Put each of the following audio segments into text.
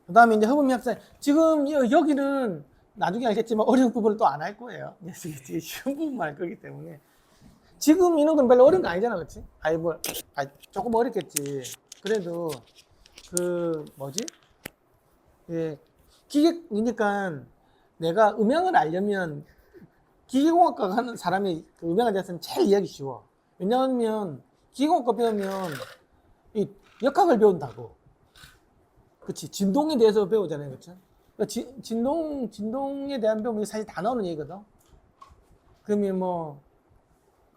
그 다음에 이제 허브미학사 지금 여기는 나중에 알겠지만 어려운 부분을 또 안 할 거예요. 이제 쉬운 부분만 할 거기 때문에 지금 이런 건 별로 어려운 거 아니잖아, 그렇지? 아이 뭐, 조금 어렵겠지. 그래도 그 뭐지? 예, 기계니까 내가 음향을 알려면 기계공학과 하는 사람이 그 음향에 대해서는 제일 이해하기 쉬워. 왜냐하면 기계공학과 배우면 이 역학을 배운다고. 그치? 진동에 대해서 배우잖아요, 그렇죠? 그러니까 진동에 대한 배움이 사실 다 나오는 얘기거든. 그러면 뭐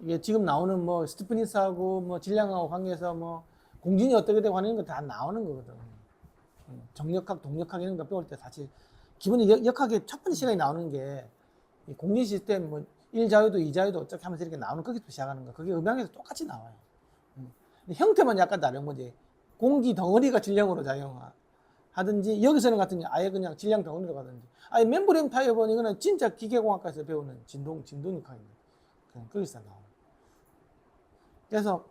이게 지금 나오는 뭐 스티프니스하고 뭐 질량하고 관계해서 뭐 공진이 어떻게 되고 하는 거 다 나오는 거거든. 정력학, 동력학 이런 거 배울 때 사실 기본이 역학의 첫 번째 시간이 나오는 게 공진 시스템 뭐 1자유도 2자유도 어떻게 하면서 이렇게 나오는 거기서 시작하는 거. 그게 음향에서 똑같이 나와요. 근데 형태만 약간 다른 거지. 공기 덩어리가 질량으로 작용하든지 여기서는 같은 게 아예 그냥 질량 덩어리로 가든지 아예 멤브레인 타입은 이거는 진짜 기계공학과에서 배우는 진동역학입니다. 그냥 거기서 나와요. 그래서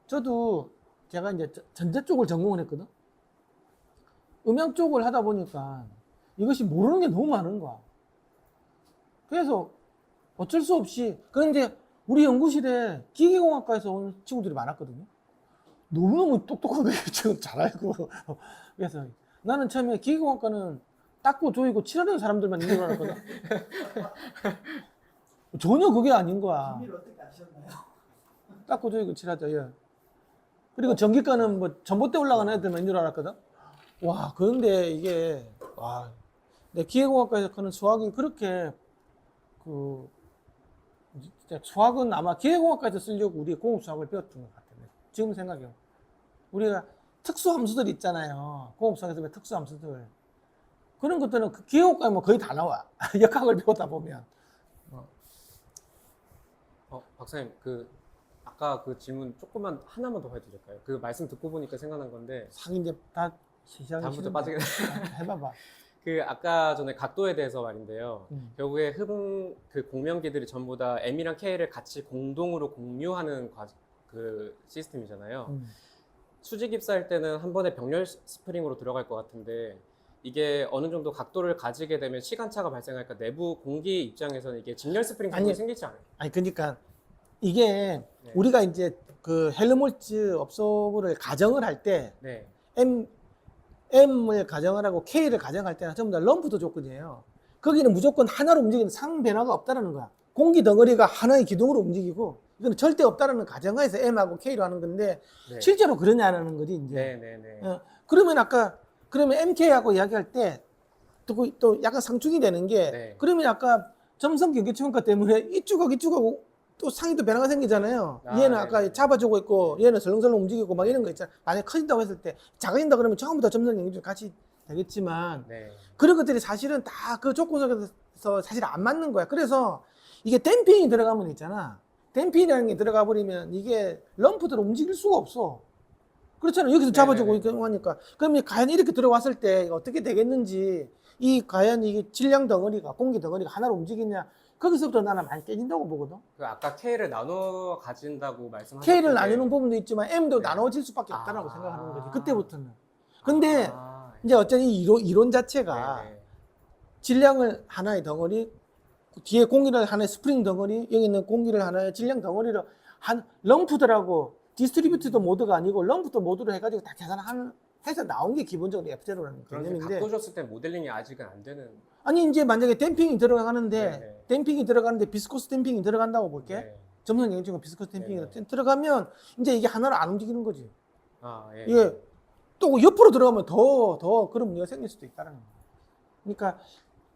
저도 제가 이제 전자 쪽을 전공을 했거든. 음향 쪽을 하다 보니까 이것이 모르는 게 너무 많은 거야. 그래서 어쩔 수 없이 그런데 우리 연구실에 기계공학과에서 온 친구들이 많았거든요. 너무너무 똑똑하게 지금 잘 알고 그래서 나는 처음에 기계공학과는 닦고 조이고 칠하는 사람들만 있는 줄 알았거든. 전혀 그게 아닌 거야. 비밀을 어떻게 아셨나요? 닦고 조이고 칠하자. 예. 그리고 전기과는 뭐 전봇대 올라가는 애들만 있는 줄 알았거든. 와, 그런데 이게 와, 내 기계공학과에서 하는 수학이 그렇게 그 진짜 수학은 아마 기계공학과에서 쓰려고 우리 공업수학을 배웠던 것 같아요. 지금 생각해요. 우리가 특수함수들 있잖아요. 공업수학에서 왜 특수함수들 그런 것들은 그 기계공학과에 뭐 거의 다 나와. 역학을 배우다 보면. 박사님, 아까 그 질문 조금만 하나만 더 해도 될까요? 그 말씀 듣고 보니까 생각난 건데 상 이제 다 시작이 다음부터 빠지게 해봐봐. 아까 전에 각도에 대해서 말인데요. 결국에 그 공명기들이 전부 다 M이랑 K를 같이 공동으로 공유하는 그 시스템이잖아요. 수직 입사할 때는 한 번에 병렬 스프링으로 들어갈 것 같은데 이게 어느 정도 각도를 가지게 되면 시간차가 발생하니까 내부 공기 입장에서는 이게 직렬 스프링 정도 생기지 않아요? 아니 그러니까 이게 네. 우리가 이제 그 헬르몰츠 업소브를 가정을 할 때 네. M을 가정을 하고 K를 가정할 때는 전부 다 럼프도 조건이에요. 거기는 무조건 하나로 움직이는 상변화가 없다는 거야. 공기 덩어리가 하나의 기둥으로 움직이고 이건 절대 없다는 가정하에서 M하고 K로 하는 건데 네. 실제로 그러냐는 거지 이제. 네네네. 그러면 MK하고 이야기할 때 또 약간 상충이 되는 게 네. 그러면 아까 점성 경계체원가 때문에 이쪽하고 또 상위도 변화가 생기잖아요. 얘는 아까 네네. 잡아주고 있고 얘는 설렁설렁 움직이고 막 이런 거 있잖아. 만약에 커진다고 했을 때 작아진다 그러면 처음부터 점성 경계체원 같이 되겠지만 네. 그런 것들이 사실은 다 그 조건 속에서 사실 안 맞는 거야. 그래서 이게 댐핑이 들어가면 있잖아. 댐핑이라는 게 들어가 버리면 이게 럼프대로 움직일 수가 없어. 그렇잖아요. 여기서 잡아주고 이렇게 하니까. 그러면 과연 이렇게 들어왔을 때 어떻게 되겠는지 과연 이게 질량 덩어리가 공기 덩어리가 하나로 움직이냐 거기서부터 나는 많이 깨진다고 보거든. 아까 K를 나눠 가진다고 말씀하셨는데 K를 나누는 부분도 있지만 M도 네. 나눠질 수밖에 없다라고 생각하는 거지. 그때부터는. 근데 네. 이제 어쩌니 이론 자체가 네네. 질량을 하나의 덩어리 뒤에 공기를 하나의 스프링 덩어리 여기 있는 공기를 하나의 질량 덩어리로 한 럼프들하고 디스트리뷰티드 모드가 아니고 럼프드 모드로 해가지고 다 해서 나온 게 기본적으로 F0라는 그런데 개념인데 각도 줬을 때 모델링이 아직은 안 되는. 아니 이제 만약에 댐핑이 들어가는데 네네. 댐핑이 들어가는데 비스코스 댐핑이 들어간다고 볼게. 네. 점성 영역증은 비스코스 댐핑이 네네. 들어가면 이제 이게 하나로 안 움직이는 거지. 예. 이게 또 옆으로 들어가면 더 그런 문제가 생길 수도 있다는 거야. 그러니까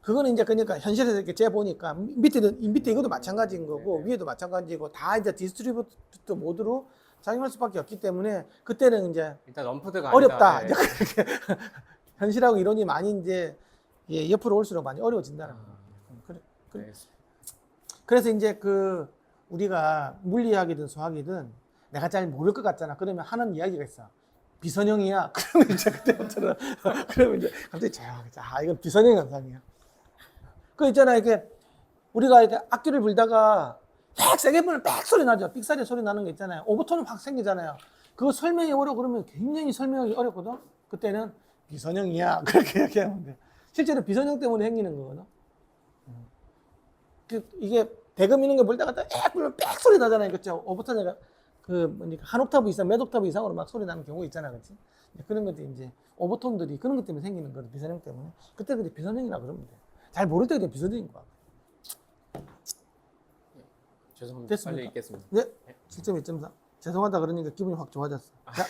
그거는 이제 그러니까 현실에서 이렇게 재보니까 밑에 이것도 마찬가지인 거고 네네. 위에도 마찬가지고 다 이제 디스트리뷰트 모드로 작용할 수밖에 없기 때문에 그때는 이제 일단 럼프드가 어렵다. 아니다. 네. 이제 그렇게 현실하고 이론이 많이 이제 옆으로 올수록 많이 어려워진다는 거예요. 알겠습니다. 그래서 이제 우리가 물리학이든 수학이든 내가 잘 모를 것 같잖아. 그러면 하는 이야기가 있어. 비선형이야. 그러면 이제 그때부터는 그러면 이제 갑자기 이건 비선형 현상이야. 그 있잖아 이렇게 우리가 이렇게 악기를 불다가 막 세게 불면 빽 소리 나죠. 삑사리 소리 나는 거 있잖아요. 오버톤은 확 생기잖아요. 그거 설명이 어려워 그러면 굉장히 설명하기 어렵거든. 그때는 비선형이야. 그렇게 얘기하면 돼. 실제로 비선형 때문에 생기는 거거든. 이게 대금 있는 거 볼 때가 딱 불면 빽 소리 나잖아요. 그렇죠? 오버타자가 한 옥타브 이상, 몇 옥타브 이상으로 막 소리 나는 경우 있잖아. 그렇지? 그런 것들이 이제 오버톤들이 그런 것 때문에 생기는 거거든. 비선형 때문에. 그때 그냥 비선형이라 그러면 돼. 잘 모를 때 그냥 비선형인 거야. 죄송합니다. 됐습니까? 빨리 읽겠습니다. 네. 7.2.4. 죄송하다 그러니까 기분이 확 좋아졌어. 자.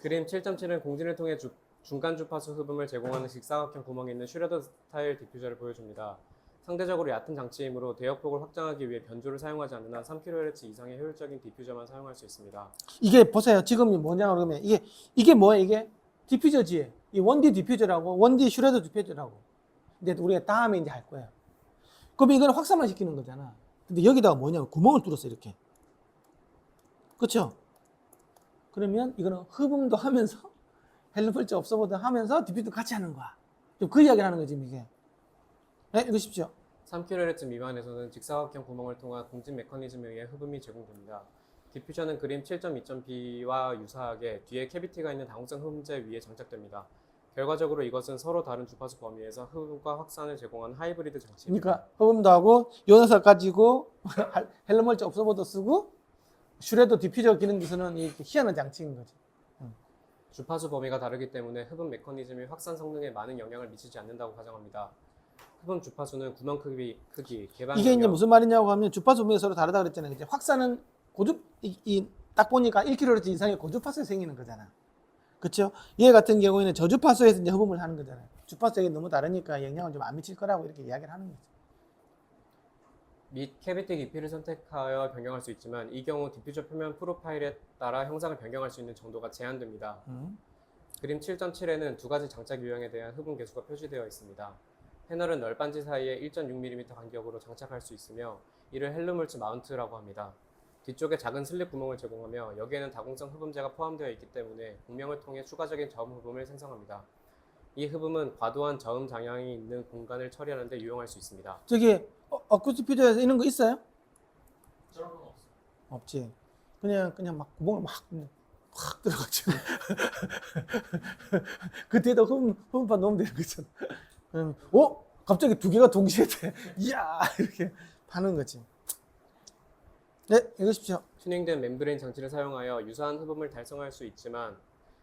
그림 7.7은 공진을 통해 중간 주파수 흡음을 제공하는 직사각형 구멍이 있는 슈레더 스타일 디퓨저를 보여줍니다. 상대적으로 얕은 장치이므로 대역폭을 확장하기 위해 변조를 사용하지 않는 한 3kHz 이상의 효율적인 디퓨저만 사용할 수 있습니다. 이게 보세요. 지금 뭐냐 그러면 이게 뭐야 이게? 디퓨저지. 이 1D 디퓨저라고 1D 슈레더 디퓨저라고. 근데 우리가 다음에 이제 할 거야. 그럼 이거는 확산만 시키는 거잖아. 근데 여기다가 뭐냐면 구멍을 뚫었어 이렇게. 그렇죠? 그러면 이거는 흡음도 하면서 헬륨물질 없어보도 하면서 디퓨저도 같이 하는 거야. 그 이야기를 하는 거지 이게. 네, 읽으십시오. 3kHz 미만에서는 직사각형 구멍을 통한 공진 메커니즘에 의해 흡음이 제공됩니다. 디퓨저는 그림 7.2.b와 유사하게 뒤에 캐비티가 있는 다공성 흡음재 위에 장착됩니다. 결과적으로 이것은 서로 다른 주파수 범위에서 흡음과 확산을 제공하는 하이브리드 장치입니다. 그러니까 흡음도 하고 요 녀석 가지고 헬륨물질 없어보도 쓰고 슈레더 디퓨저 기능 기술은 이렇게 희한한 장치인 거지. 주파수 범위가 다르기 때문에 흡음 메커니즘이 확산 성능에 많은 영향을 미치지 않는다고 가정합니다. 흡음 주파수는 구멍 크기, 개방 이게 이제 영역, 무슨 말이냐고 하면 주파수 범위가 서로 다르다 그랬잖아요. 이제 확산은 딱 보니까 1kHz 이상의 고주파수에 생기는 거잖아. 그렇죠? 얘 같은 경우에는 저주파수에서 이제 흡음을 하는 거잖아요. 주파수가 너무 다르니까 영향을 좀 안 미칠 거라고 이렇게 이야기를 하는 거죠. 및 캐비티 깊이를 선택하여 변경할 수 있지만 이 경우 디퓨저 표면 프로파일에 따라 형상을 변경할 수 있는 정도가 제한됩니다. 그림 7.7에는 두 가지 장착 유형에 대한 흡음 개수가 표시되어 있습니다. 패널은 널빤지 사이에 1.6mm 간격으로 장착할 수 있으며 이를 헬륨물질 마운트라고 합니다. 뒤쪽에 작은 슬립 구멍을 제공하며 여기에는 다공성 흡음재가 포함되어 있기 때문에 공명을 통해 추가적인 저음 흡음을 생성합니다. 이 흡음은 과도한 저음 장향이 있는 공간을 처리하는 데 유용할 수 있습니다. 저기 어쿠스틱 퓨저에서 이런 거 있어요? 저런 건 없어요. 없지. 그냥 막 구멍을 확 들어가지고 그 뒤에다 흡음판 넣으면 되는 거잖아. 그러면 갑자기 두 개가 동시에 돼. 이야 이렇게 파는 거지. 네, 읽으십시오. 튜닝된 멤브레인 장치를 사용하여 유사한 흡음을 달성할 수 있지만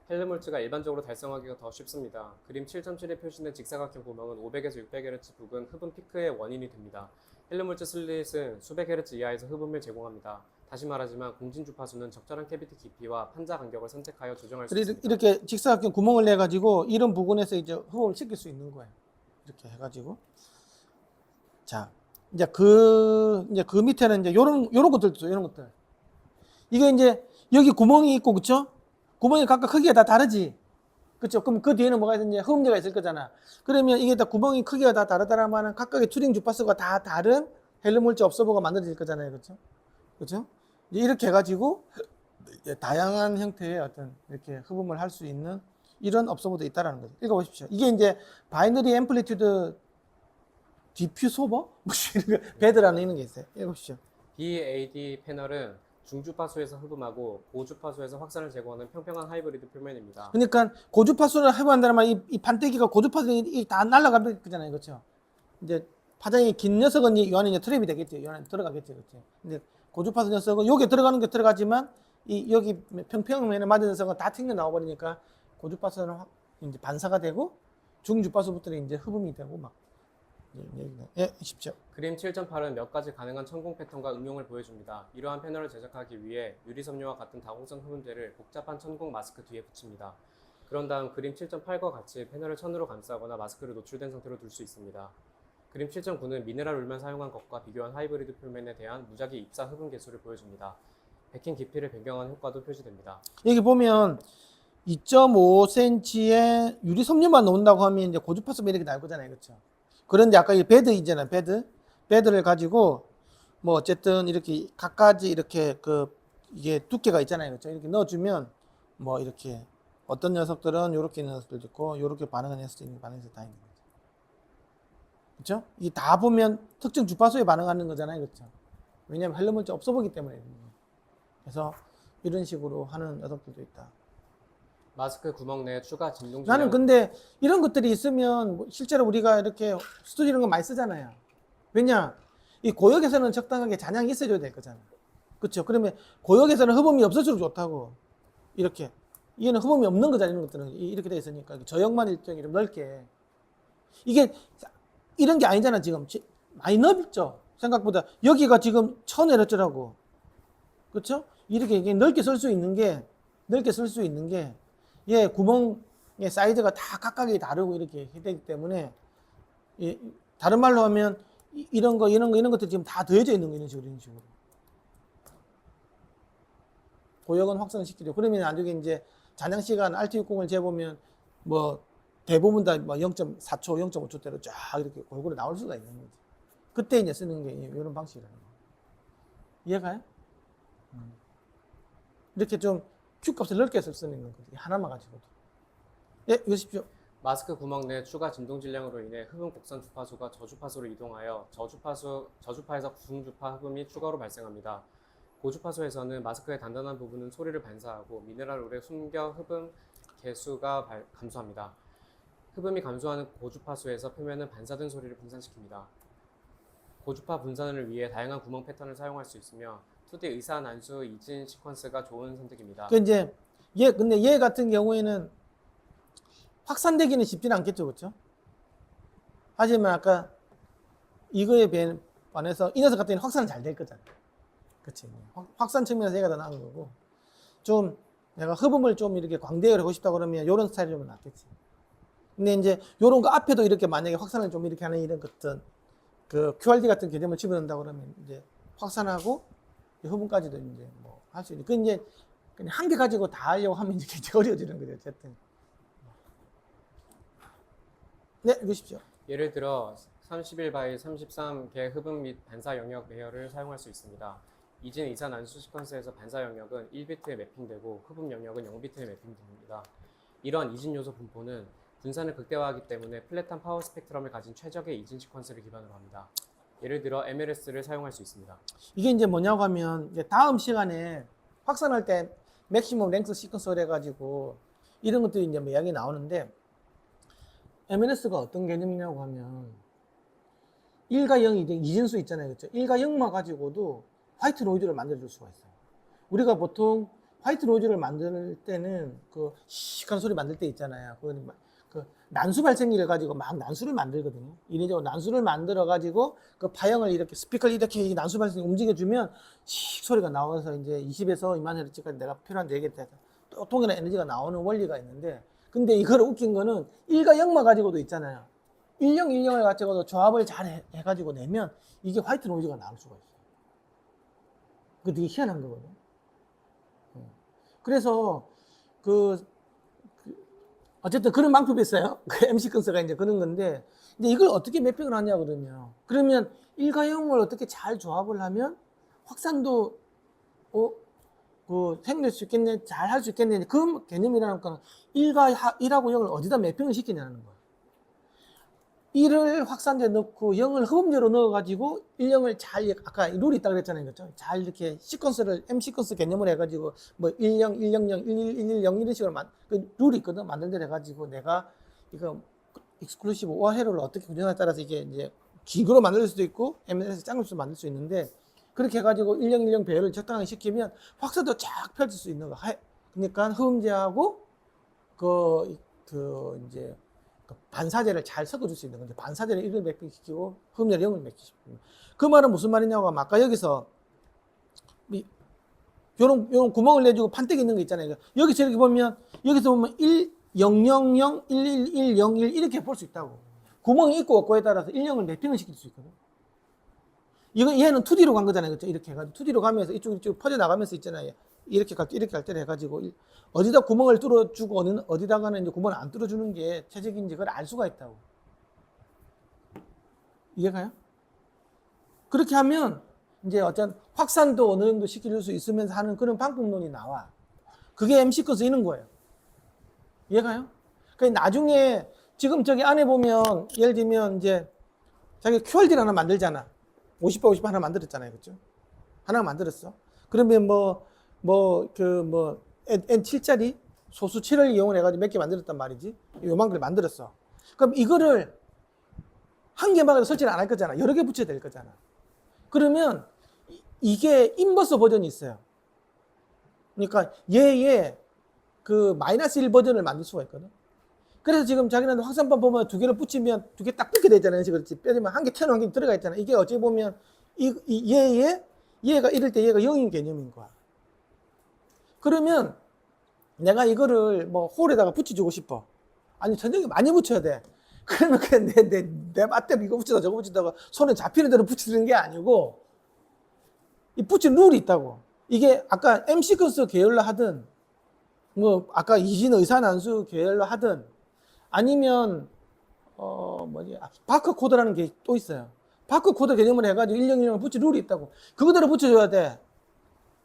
헬륨물질가 일반적으로 달성하기가 더 쉽습니다. 그림 7.7에 표시된 직사각형 구멍은 500에서 600Hz 부근 흡음 피크의 원인이 됩니다. 헬륨물질 슬릿은 수백 Hz 이하에서 흡음을 제공합니다. 다시 말하지만 공진 주파수는 적절한 캐비티 깊이와 판자 간격을 선택하여 조정할 수 있습니다. 이렇게 직사각형 구멍을 내 가지고 이런 부분에서 이제 흡음을 시킬 수 있는 거예요. 이렇게 해가지고 자 이제 그 밑에는 이제 요런 것들도 있어요. 이런 것들. 이게 이제 여기 구멍이 있고 그쵸? 구멍이 각각 크기가 다 다르지. 그쵸? 그럼 그 뒤에는 뭐가 있는지 흡음재가 있을 거잖아. 그러면 이게 다 구멍이 크기가 다 다르다라면 각각의 튜닝 주파수가 다 다른 헬륨물질 업소버가 만들어질 거잖아요. 그쵸? 그쵸? 이제 이렇게 해가지고 다양한 형태의 어떤 이렇게 흡음을 할 수 있는 이런 업소버도 있다라는 거죠. 읽어보십시오. 이게 이제 바이너리 앰플리튜드 디퓨소버? 배드라는 이런 게 있어요. 읽어보십시오. BAD 패널은 중주파수에서 흡음하고 고주파수에서 확산을 제공하는 평평한 하이브리드 표면입니다. 그러니까 고주파수를 해부한다는 말, 이 판때기가 고주파수 다 날아가는 거잖아요, 그렇죠? 이제 파장이 긴 녀석은 이 안에 이제 트랩이 되겠죠, 이 안에 들어가겠죠, 그렇죠? 근데 고주파수 녀석은 여기에 들어가는 게 들어가지만 이 여기 평평면에 맞은 녀석은 다 튕겨 나와 버리니까 고주파수는 이제 반사가 되고 중주파수부터는 이제 흡음이 되고 막. 예, 십시오. 그림 7.8은 몇 가지 가능한 천공 패턴과 응용을 보여줍니다. 이러한 패널을 제작하기 위해 유리섬유와 같은 다공성 흡음재를 복잡한 천공 마스크 뒤에 붙입니다. 그런 다음 그림 7.8과 같이 패널을 천으로 감싸거나 마스크를 노출된 상태로 둘 수 있습니다. 그림 7.9는 미네랄 룰만 사용한 것과 비교한 하이브리드 표면에 대한 무작위 입사 흡음 개수를 보여줍니다. 베킹 깊이를 변경한 효과도 표시됩니다. 여기 보면 2.5cm의 유리섬유만 넣는다고 하면 이제 고주파수 이렇게 나올 거잖아요, 그렇죠? 그런데 아까 이 베드 있잖아요, 베드를 가지고 뭐 어쨌든 이렇게 각가지 이렇게 이게 두께가 있잖아요, 그렇죠? 이렇게 넣어주면 뭐 이렇게 어떤 녀석들은 이렇게 있는 녀석들도 있고 이렇게 반응하는 녀석도 있는 반응해서 다 있는 거죠, 그렇죠? 이게 다 보면 특정 주파수에 반응하는 거잖아요, 그렇죠? 왜냐하면 헬륨물질 없어 보기 때문에. 그래서 이런 식으로 하는 녀석들도 있다. 마스크 구멍 내 추가 진동 나는 질량. 근데 이런 것들이 있으면 뭐 실제로 우리가 이렇게 스튜디오 이런 거 많이 쓰잖아요. 왜냐? 이 고역에서는 적당하게 잔향이 있어줘야 될 거잖아. 그렇죠? 그러면 고역에서는 흡음이 없을수록 좋다고. 이렇게. 얘는 흡음이 없는 거잖아. 이런 것들은 이렇게 돼 있으니까 저역만 일정이 좀 넓게. 이게 이런 게 아니잖아. 지금 많이 넓죠. 생각보다 여기가 지금 쳐내렸더라고. 그렇죠? 이렇게 이게 넓게 쓸 수 있는 게 얘 구멍의 사이즈가 다 각각이 다르고 이렇게 되기 때문에 다른 말로 하면 이런 것들 지금 다 더해져 있는 거 이런 식으로 고역은 확산을 시키려. 그러면 나중에 이제 잔향 시간 RT60을 재보면 뭐 대부분 다 뭐 0.4초, 0.5초대로 쫙 이렇게 골고루 나올 수가 있는 거지. 그때 이제 쓰는 게 이런 방식이라는 거. 이해가요? 이렇게 좀 Q 값을 넓게 해서 쓰는 거지. 하나만 가지고도. 예, 읽으십시오. 마스크 구멍 내 추가 진동 질량으로 인해 흡음 곡선 주파수가 저주파수로 이동하여 저주파에서 중주파 흡음이 추가로 발생합니다. 고주파수에서는 마스크의 단단한 부분은 소리를 반사하고 미네랄 오래 숨겨 흡음 개수가 감소합니다. 흡음이 감소하는 고주파수에서 표면은 반사된 소리를 분산시킵니다. 고주파 분산을 위해 다양한 구멍 패턴을 사용할 수 있으며 2D 의사 난수 이진 시퀀스가 좋은 선택입니다. 그 이제 근데 얘 같은 경우에는 확산되기는 쉽지는 않겠죠, 그렇죠? 하지만 아까 이거에 반해서 이 녀석 같은 경우는 확산은 잘 될 거잖아. 그렇지? 확산 측면에서 얘가 더 나은 거고, 좀 내가 흡음을 좀 이렇게 광대를 하고 싶다 그러면 이런 스타일이 좀 낫겠지. 근데 이제 이런 거 앞에도 이렇게 만약에 확산을 좀 이렇게 하는 이런 것들, 그 QRD 같은 개념을 집어넣는다 그러면 이제 확산하고 흡음까지도 이제 뭐 할 수 있는. 그 이제 그냥 한 개 가지고 다 하려고 하면 이제 굉장히 어려워지는 거죠, 어쨌든. 네, 읽으십시오. 예를 들어 31/33개 흡음 및 반사 영역 레이어를 사용할 수 있습니다. 이진 이사 난수 시퀀스에서 반사 영역은 1비트에 매핑되고 흡음 영역은 0비트에 매핑됩니다. 이러한 이진 요소 분포는 분산을 극대화하기 때문에 플랫한 파워 스펙트럼을 가진 최적의 이진 시퀀스를 기반으로 합니다. 예를 들어 MLS를 사용할 수 있습니다. 이게 이제 뭐냐고 하면 이제 다음 시간에 확산할 때 맥시멈 랭스 시퀀스를 해가지고 이런 것들이 이제 뭐 이야기 나오는데, MLS가 어떤 개념이냐고 하면 1과 0이 이제 이진수 있잖아요, 그렇죠? 1과 0만 가지고도 화이트 노이즈를 만들어줄 수가 있어요. 우리가 보통 화이트 노이즈를 만들 때는 그 시크한 소리 만들 때 있잖아요. 그 난수 발생기를 가지고 막 난수를 만들거든요. 이래저래 난수를 만들어 가지고 그 파형을 이렇게 스피커를 이렇게 난수 발생기 움직여주면 씩 소리가 나와서 이제 20에서 2만 헤르츠까지 내가 필요한 되게 통일한 에너지가 나오는 원리가 있는데, 근데 이걸 웃긴 거는 1과 0만 가지고도 있잖아요. 10, 10을 가지고도 조합을 잘 해가지고 내면 이게 화이트 노이즈가 나올 수가 있어요. 그게 되게 희한한 거거든요. 그래서 어쨌든 그런 방법이 있어요. 그 MC 컨서가 이제 그런 건데, 이제 이걸 어떻게 매핑을 하냐 그러면 1과 0을 어떻게 잘 조합을 하면 확산도 생길 수 있겠네, 잘 할 수 있겠네. 그 개념이라는 거는 1하고 0을 어디다 매핑을 시키냐는 거예요. 1을 확산제에 넣고 0을 흡음제로 넣어가지고 1, 0을 잘, 아까 룰이 있다고 그랬잖아요. 그렇죠? 잘 이렇게 시퀀스를, M 시퀀스 개념을 해가지고 뭐 10, 100, 110 이런 식으로 그 룰이 있거든. 만든 대로 해가지고 내가 이거 익스클루시브 오해로를 어떻게 운영하에 따라서 이게 이제 기구로 만들 수도 있고 ML에서 짱을 수도 만들 수 있는데, 그렇게 해가지고 1010 배열을 적당하게 시키면 확산도 쫙 펼칠 수 있는 거. 그러니까 흡음제하고 이제 반사제를 잘 섞어줄 수 있는 건데, 반사제를 1을 매핑시키고 흡음제를 0을 매핑시키고. 그 말은 무슨 말이냐고 하면 아까 여기서 요런 구멍을 내주고 판때기 있는 거 있잖아요. 여기서 이렇게 보면 1, 0, 0, 0, 1, 1, 1, 0, 1 이렇게 볼 수 있다고. 구멍이 있고 없고에 따라서 1, 0을 매핑을 시킬 수 있거든. 얘는 2D로 간 거잖아요. 그렇죠? 이렇게 해가지고 2D로 가면서 이쪽 퍼져나가면서 있잖아요. 이렇게 갈 때 해가지고 어디다 구멍을 뚫어주고 어디다가는 이제 구멍을 안 뚫어주는 게 최적인지 그걸 알 수가 있다고. 이해가요? 그렇게 하면 이제 어떤 확산도 어느 정도 시킬 수 있으면서 하는 그런 방법론이 나와. 그게 MC 컷 쓰이는 거예요. 이해가요? 그러니까 나중에 지금 저기 안에 보면 예를 들면 이제 자기 QRD를 하나 만들잖아. 50 by 50 하나 만들었잖아요. 그렇죠? 하나 만들었어. 그러면 N7짜리 소수치를 이용해가지고 몇 개 만들었단 말이지. 요만큼 만들었어. 그럼 이거를 한 개만 설치를 안 할 거잖아. 여러 개 붙여야 될 거잖아. 그러면 이게 인버스 버전이 있어요. 그러니까 얘의 그 마이너스 1 버전을 만들 수가 있거든. 그래서 지금 자기네들 확산판 보면 두 개를 붙이면 두 개 딱 붙게 되잖아요. 그렇지. 빼면 한 개 튀어나온 게 들어가 있잖아. 이게 어찌 보면 얘가 이럴 때 얘가 0인 개념인 거야. 그러면 내가 이거를 뭐 홀에다가 붙여주고 싶어. 아니 전적에 많이 붙여야 돼. 그러면 그냥 내 맛대로 이거 붙이다 저거 붙이다가 손에 잡히는 대로 붙이는 게 아니고 이 붙인 룰이 있다고. 이게 아까 M시퀀스 계열로 하든 뭐 아까 이진 의사난수 계열로 하든 아니면 바크 코드라는 게 또 있어요. 바크 코드 개념을 해가지고 1010을 붙일 룰이 있다고. 그거대로 붙여줘야 돼.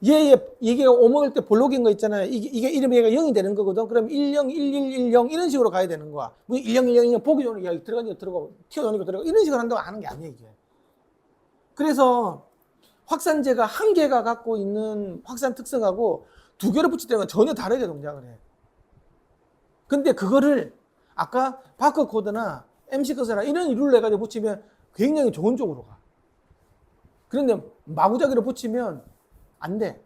이게 오먹을 때 볼록인 거 있잖아요. 이게 이름이 얘가 0이 되는 거거든. 그럼 10, 1110 이런 식으로 가야 되는 거야. 뭐 10, 1110 보기 전에 야, 들어가니까 들어가고 튀어나오니까 들어가고 이런 식으로 한다고 하는 게 아니에요, 이게. 그래서 확산재가 한 개가 갖고 있는 확산 특성하고 두 개를 붙일 때는 전혀 다르게 동작을 해. 근데 그거를 아까 바크 코드나 MC커스나 이런 룰을 해가지고 붙이면 굉장히 좋은 쪽으로 가. 그런데 마구잡이로 붙이면 안 돼.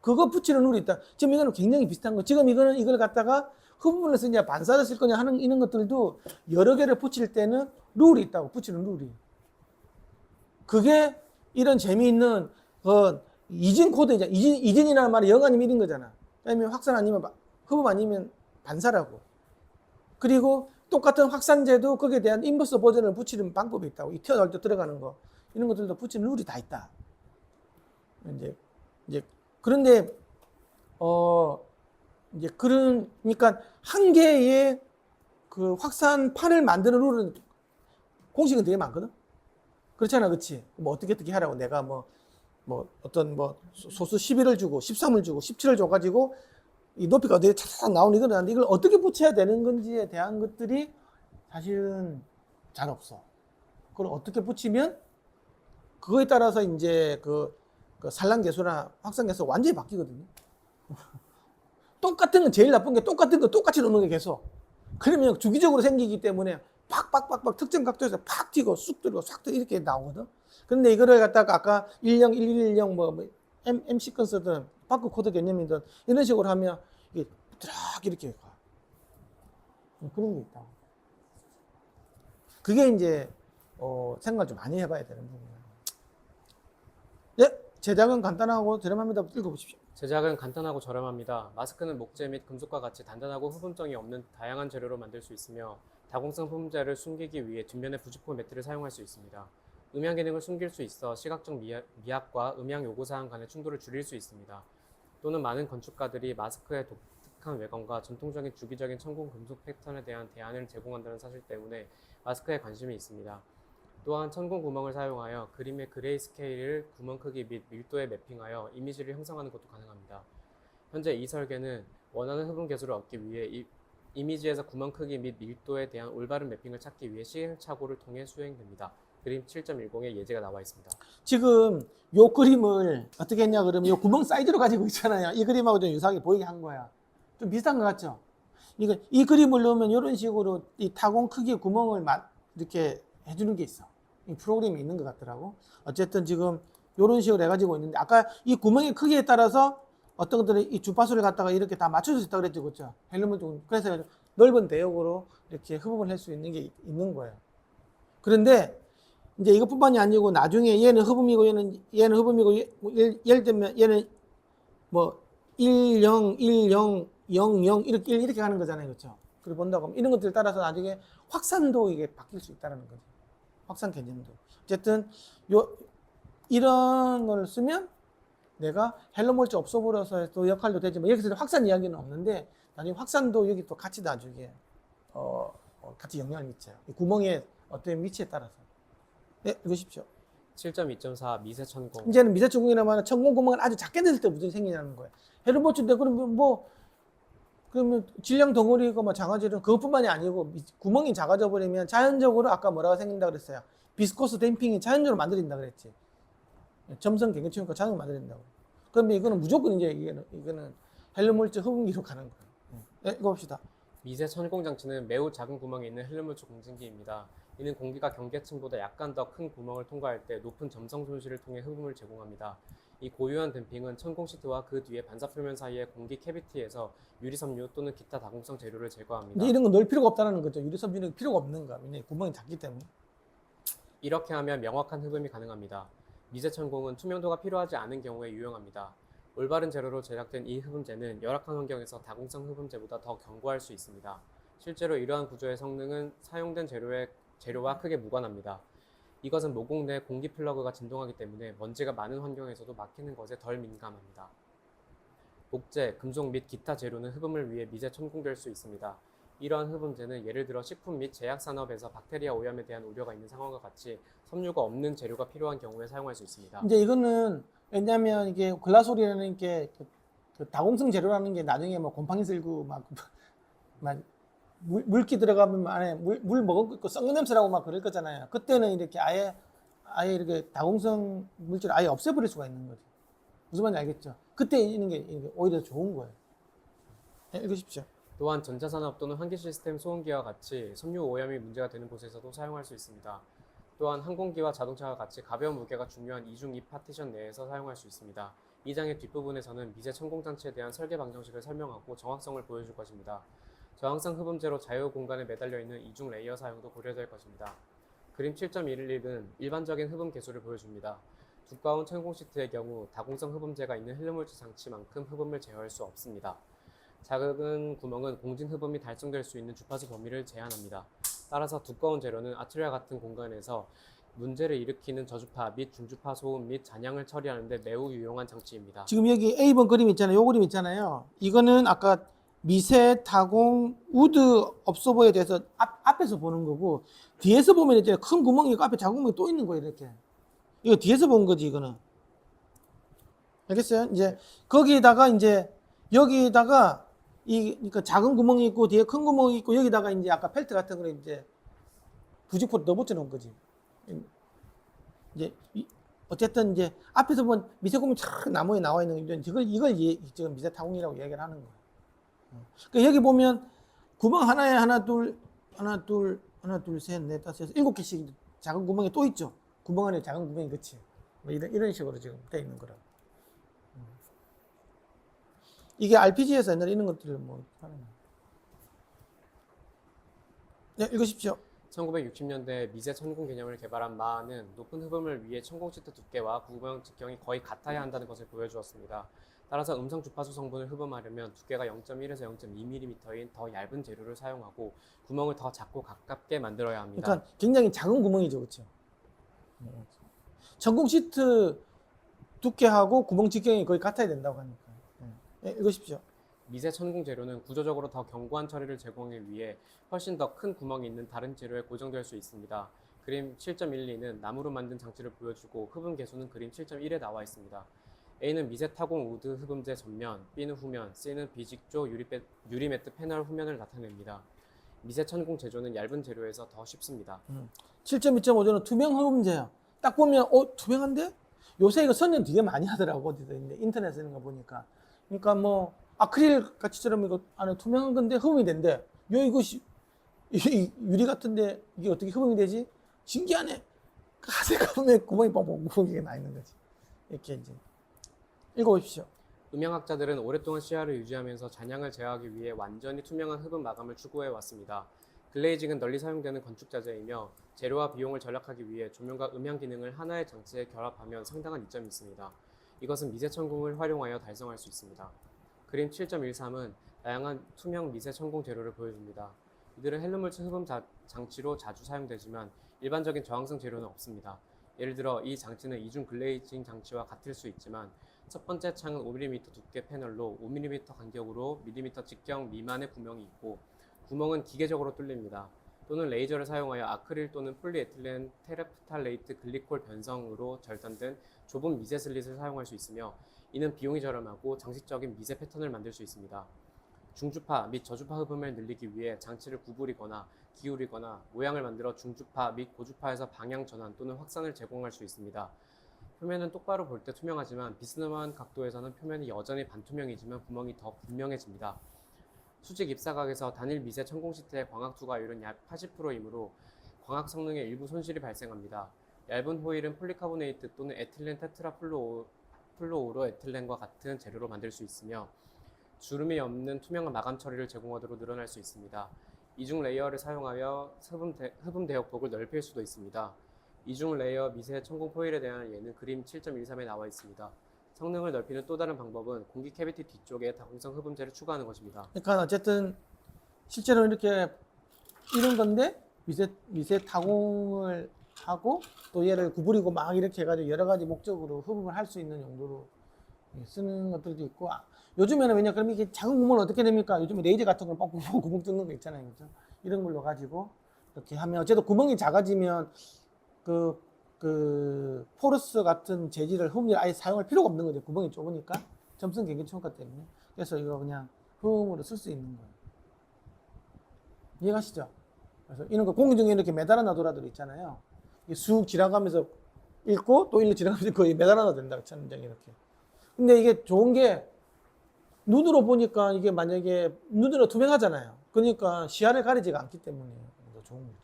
그거 붙이는 룰이 있다. 지금 이거는 굉장히 비슷한 거. 지금 이거는 이걸 갖다가 흡음을 쓰냐 반사를 쓸 거냐 하는 이런 것들도 여러 개를 붙일 때는 룰이 있다고. 붙이는 룰이. 그게 이런 재미있는 이진 코드이잖아. 이진이라는 말이 0 아니면 1인 거잖아. 아니면 확산 아니면 흡음 아니면 반사라고. 그리고 똑같은 확산제도 거기에 대한 인버스 버전을 붙이는 방법이 있다고. 이 튀어나올 때 들어가는 거. 이런 것들도 붙이는 룰이 다 있다. 이제 그런데 이제 그러니까 한 개의 그 확산판을 만드는 룰은 공식은 되게 많거든. 그렇잖아, 그렇지? 뭐 어떻게 하라고 내가 뭐 어떤 소수 11을 주고 13을 주고 17을 줘가지고 이 높이가 어디에 차차차 나오는 이건 아닌데 이걸 어떻게 붙여야 되는 건지에 대한 것들이 사실은 잘 없어. 그걸 어떻게 붙이면 그거에 따라서 이제 그 산란계수나 확산계수가 완전히 바뀌거든요. 똑같은 건 제일 나쁜 게 똑같은 거 똑같이 놓는 게 계속. 그러면 주기적으로 생기기 때문에 팍팍팍팍 특정 각도에서 팍 튀고 쑥 들고 싹 들고 이렇게 나오거든. 그런데 이거를 갖다가 아까 10, 1110 M 시퀀스든 바크 코드 개념이든 이런 식으로 하면 이게 쫙 이렇게 가. 그런 게 있다. 그게 이제 생각을 좀 많이 해봐야 되는 부분이에요. 예, 제작은 간단하고 저렴합니다. 읽어보십시오. 제작은 간단하고 저렴합니다. 마스크는 목재 및 금속과 같이 단단하고 흡음성이 없는 다양한 재료로 만들 수 있으며 다공성 흡음재를 숨기기 위해 뒷면에 부직포 매트를 사용할 수 있습니다. 음향 기능을 숨길 수 있어 시각적 미학과 음향 요구사항 간의 충돌을 줄일 수 있습니다. 또는 많은 건축가들이 마스크의 독특한 외관과 전통적인 주기적인 천공 금속 패턴에 대한 대안을 제공한다는 사실 때문에 마스크에 관심이 있습니다. 또한 천공 구멍을 사용하여 그림의 그레이스케일을 구멍 크기 및 밀도에 매핑하여 이미지를 형성하는 것도 가능합니다. 현재 이 설계는 원하는 흡음 개수를 얻기 위해 이미지에서 구멍 크기 및 밀도에 대한 올바른 매핑을 찾기 위해 시행착오를 통해 수행됩니다. 그림 7.10에 예제가 나와 있습니다. 지금 요 그림을 어떻게 했냐 그러면 요 구멍 사이즈로 가지고 있잖아요. 이 그림하고 좀 유사하게 보이게 한 거야. 좀 비슷한 것 같죠? 이 그림을 넣으면 이런 식으로 이 타공 크기의 구멍을 이렇게 해주는 게 있어. 이 프로그램이 있는 것 같더라고. 어쨌든 지금 이런 식으로 해가지고 있는데 아까 이 구멍의 크기에 따라서 어떤 것들은 이 주파수를 갖다가 이렇게 다 맞춰줄 수 있다고 그랬죠, 그렇죠? 헬륨을 그래서 넓은 대역으로 이렇게 흡음을 할 수 있는 게 있는 거예요. 그런데 이제 이것뿐만이 아니고 나중에 얘는 흡음이고 얘는 흡음이고 예를 들면 얘는 뭐 10, 10, 00 이렇게 가는 거잖아요, 그렇죠? 그리고 본다고 하면 이런 것들 따라서 나중에 확산도 이게 바뀔 수 있다는 거죠. 확산 개념도. 어쨌든 이런 걸 쓰면 내가 헬로몰츠 없어버려서 또 역할도 되지만 여기서 확산 이야기는 없는데 나중에 확산도 여기 또 같이 나중에 같이 영향을 미쳐요. 이 구멍의 어떤 위치에 따라서. 네, 읽으십시오. 7.2.4 미세 천공. 이제는 미세 천공이라고 하는 천공 구멍은 아주 작게 냈을 때 무슨 생기냐는 거예요. 헬로몰츠인데 그러면 질량 덩어리고 장화질은 그것뿐만이 아니고 구멍이 작아져 버리면 자연적으로 아까 뭐라고 생긴다 그랬어요. 비스코스 댐핑이 자연적으로 만들어진다 그랬지. 점성 갱년치니까 자연적으로 만들어진다고. 그러면 이거는 무조건 이제 이거는 헬륨물질 흡음기로 가는 거예요. 네, 이거 봅시다. 미세 천공 장치는 매우 작은 구멍이 있는 헬륨물질 공진기입니다. 이는 공기가 경계층보다 약간 더 큰 구멍을 통과할 때 높은 점성 손실을 통해 흡음을 제공합니다. 이 고유한 댐핑은 천공 시트와 그 뒤에 반사 표면 사이의 공기 캐비티에서 유리섬유 또는 기타 다공성 재료를 제거합니다. 근데 이런 건 넣을 필요가 없다는 거죠. 유리섬유는 필요가 없는 거야. 왜냐면 구멍이 작기 때문에. 이렇게 하면 명확한 흡음이 가능합니다. 미세 천공은 투명도가 필요하지 않은 경우에 유용합니다. 올바른 재료로 제작된 이 흡음재는 열악한 환경에서 다공성 흡음재보다 더 견고할 수 있습니다. 실제로 이러한 구조의 성능은 사용된 재료와 크게 무관합니다. 이것은 모공 내 공기 플러그가 진동하기 때문에 먼지가 많은 환경에서도 막히는 것에 덜 민감합니다. 목재, 금속 및 기타 재료는 흡음을 위해 미세 천공될 수 있습니다. 이러한 흡음재는 예를 들어 식품 및 제약산업에서 박테리아 오염에 대한 우려가 있는 상황과 같이 섬유가 없는 재료가 필요한 경우에 사용할 수 있습니다. 이제 이거는 왜냐면 이게 글라솔이라는 게 그 다공성 재료라는 게 나중에 뭐 곰팡이 슬고 막 물기 들어가면 안에 물 먹고 썩는 냄새라고 막 그럴 거잖아요. 그때는 이렇게 아예 이렇게 다공성 물질을 아예 없애버릴 수가 있는 거죠. 무슨 말인지 알겠죠? 그때 있는 게 오히려 좋은 거예요. 네, 읽으십시오. 또한 전자산업 또는 환기 시스템 소음기와 같이 섬유 오염이 문제가 되는 곳에서도 사용할 수 있습니다. 또한 항공기와 자동차와 같이 가벼운 무게가 중요한 이중 입 파티션 내에서 사용할 수 있습니다. 이 장의 뒷부분에서는 미세 천공 장치에 대한 설계 방정식을 설명하고 정확성을 보여줄 것입니다. 저항성 흡음재로 자유 공간에 매달려 있는 이중 레이어 사용도 고려될 것입니다. 그림 7.11은 일반적인 흡음 개수를 보여줍니다. 두꺼운 천공 시트의 경우 다공성 흡음재가 있는 헬륨물질 장치만큼 흡음을 제어할 수 없습니다. 작은 구멍은 공진 흡음이 달성될 수 있는 주파수 범위를 제한합니다. 따라서 두꺼운 재료는 아트리아 같은 공간에서 문제를 일으키는 저주파 및 중주파 소음 및 잔향을 처리하는 데 매우 유용한 장치입니다. 지금 여기 A번 그림 있잖아요. 요 그림 있잖아요. 이거는 아까 미세 타공 우드 업소버에 대해서 앞에서 보는 거고, 뒤에서 보면 이제 큰 구멍이 있고 앞에 작은 구멍이 또 있는 거예요. 이렇게. 이거 뒤에서 본 거지, 이거는. 알겠어요? 이제 거기에다가 이제 여기다가 그러니까 작은 구멍이 있고 뒤에 큰 구멍이 있고 여기다가 이제 아까 펠트 같은 거를 이제 부직포를 넣어 붙여 놓은 거지. 이제 어쨌든 이제 앞에서 본 미세 구멍이 쫙 나무에 나와 있는 거 이걸 지금 미세 타공이라고 얘기를 하는 거예요. 그러니까 여기 보면 구멍 하나에 하나 둘 셋 넷 다섯 여섯 7개씩 작은 구멍이 또 있죠. 구멍 안에 작은 구멍이 그치. 뭐 이런 식으로 지금 돼 있는 거라. 이게 RPG에서 옛날에 이런 것들을 뭐 하는 거예요. 네, 읽으십시오. 1960년대 미세 천공 개념을 개발한 마하는 높은 흡음을 위해 천공 시트 두께와 구멍 직경이 거의 같아야 한다는 것을 보여주었습니다. 따라서 음성 주파수 성분을 흡음하려면 두께가 0.1에서 0.2mm인 더 얇은 재료를 사용하고 구멍을 더 작고 가깝게 만들어야 합니다. 그러니까 굉장히 작은 구멍이죠, 그렇죠? 천공 시트 두께하고 구멍 직경이 거의 같아야 된다고 하니까. 네, 읽으십시오. 미세 천공 재료는 구조적으로 더 견고한 처리를 제공하기 위해 훨씬 더 큰 구멍이 있는 다른 재료에 고정될 수 있습니다. 그림 7.12는 나무로 만든 장치를 보여주고 흡음 개수는 그림 7.1에 나와 있습니다. A는 미세 타공 우드 흡음재 전면, B는 후면, C는 비직조 유리 매트 패널 후면을 나타냅니다. 미세 천공 제조는 얇은 재료에서 더 쉽습니다. 7.2.5조는 투명 흡음재야. 딱 보면 투명한데? 요새 이거 선전 되게 많이 하더라고. 어디서 인터넷에 있는 거 보니까. 그러니까 뭐 아크릴 같이처럼 이거 안에 투명한 건데 흡음이 된대. 이것이 유리 같은데 이게 어떻게 흡음이 되지? 신기하네. 가세가 보면 구멍이 뻥뻥 나 있는 거지. 이렇게 이제 읽어보십시오. 음향학자들은 오랫동안 시야를 유지하면서 잔향을 제어하기 위해 완전히 투명한 흡음 마감을 추구해 왔습니다. 글레이징은 널리 사용되는 건축 자재이며 재료와 비용을 절약하기 위해 조명과 음향 기능을 하나의 장치에 결합하면 상당한 이점이 있습니다. 이것은 미세 천공을 활용하여 달성할 수 있습니다. 그림 7.13은 다양한 투명 미세 천공 재료를 보여줍니다. 이들은 헬륨물질 흡음 장치로 자주 사용되지만 일반적인 저항성 재료는 없습니다. 예를 들어 이 장치는 이중 글레이징 장치와 같을 수 있지만 첫 번째 창은 5mm 두께 패널로 5mm 간격으로 밀리미터 직경 미만의 구멍이 있고 구멍은 기계적으로 뚫립니다. 또는 레이저를 사용하여 아크릴 또는 폴리에틸렌 테레프탈레이트 글리콜 변성으로 절단된 좁은 미세 슬릿을 사용할 수 있으며 이는 비용이 저렴하고 장식적인 미세 패턴을 만들 수 있습니다. 중주파 및 저주파 흡음을 늘리기 위해 장치를 구부리거나 기울이거나 모양을 만들어 중주파 및 고주파에서 방향 전환 또는 확산을 제공할 수 있습니다. 표면은 똑바로 볼 때 투명하지만 비스듬한 각도에서는 표면이 여전히 반투명이지만 구멍이 더 분명해집니다. 수직 입사각에서 단일 미세 천공 시트의 광학 투과율은 약 80%이므로 광학 성능에 일부 손실이 발생합니다. 얇은 호일은 폴리카보네이트 또는 에틸렌 테트라플루오로 에틸렌과 같은 재료로 만들 수 있으며 주름이 없는 투명한 마감 처리를 제공하도록 늘어날 수 있습니다. 이중 레이어를 사용하여 흡음 대역폭을 넓힐 수도 있습니다. 이중 레이어 미세 천공 포일에 대한 예는 그림 7.13에 나와 있습니다. 성능을 넓히는 또 다른 방법은 공기 캐비티 뒤쪽에 다공성 흡음재를 추가하는 것입니다. 그러니까 어쨌든 실제로 이렇게 이런 건데 미세 타공을 하고 또 얘를 구부리고 막 이렇게 해가지고 여러 가지 목적으로 흡음을 할 수 있는 용도로 쓰는 것들도 있고, 요즘에는 왜냐 그럼 이게 작은 구멍을 어떻게 됩니까? 요즘에 레이저 같은 걸 뻥뻥 구멍 뚫는 거 있잖아요, 그죠? 이런 걸로 가지고 이렇게 하면 어쨌든 구멍이 작아지면 그 포러스 같은 재질을 흡음을 아예 사용할 필요가 없는 거죠. 구멍이 좁으니까 점성 경계초과 때문에. 그래서 이거 그냥 흡음으로 쓸 수 있는 거예요. 이해가시죠? 그래서 이런 거 공기 중에 이렇게 매달아 놔둬라들 있잖아요. 이게 쑥 지나가면서 읽고 또 일로 지나가면서 거의 매달아 놔야 된다. 천장에 이렇게. 근데 이게 좋은 게 눈으로 보니까 이게 만약에 눈으로 투명하잖아요. 그러니까 시야를 가리지가 않기 때문에 더 좋은 거죠.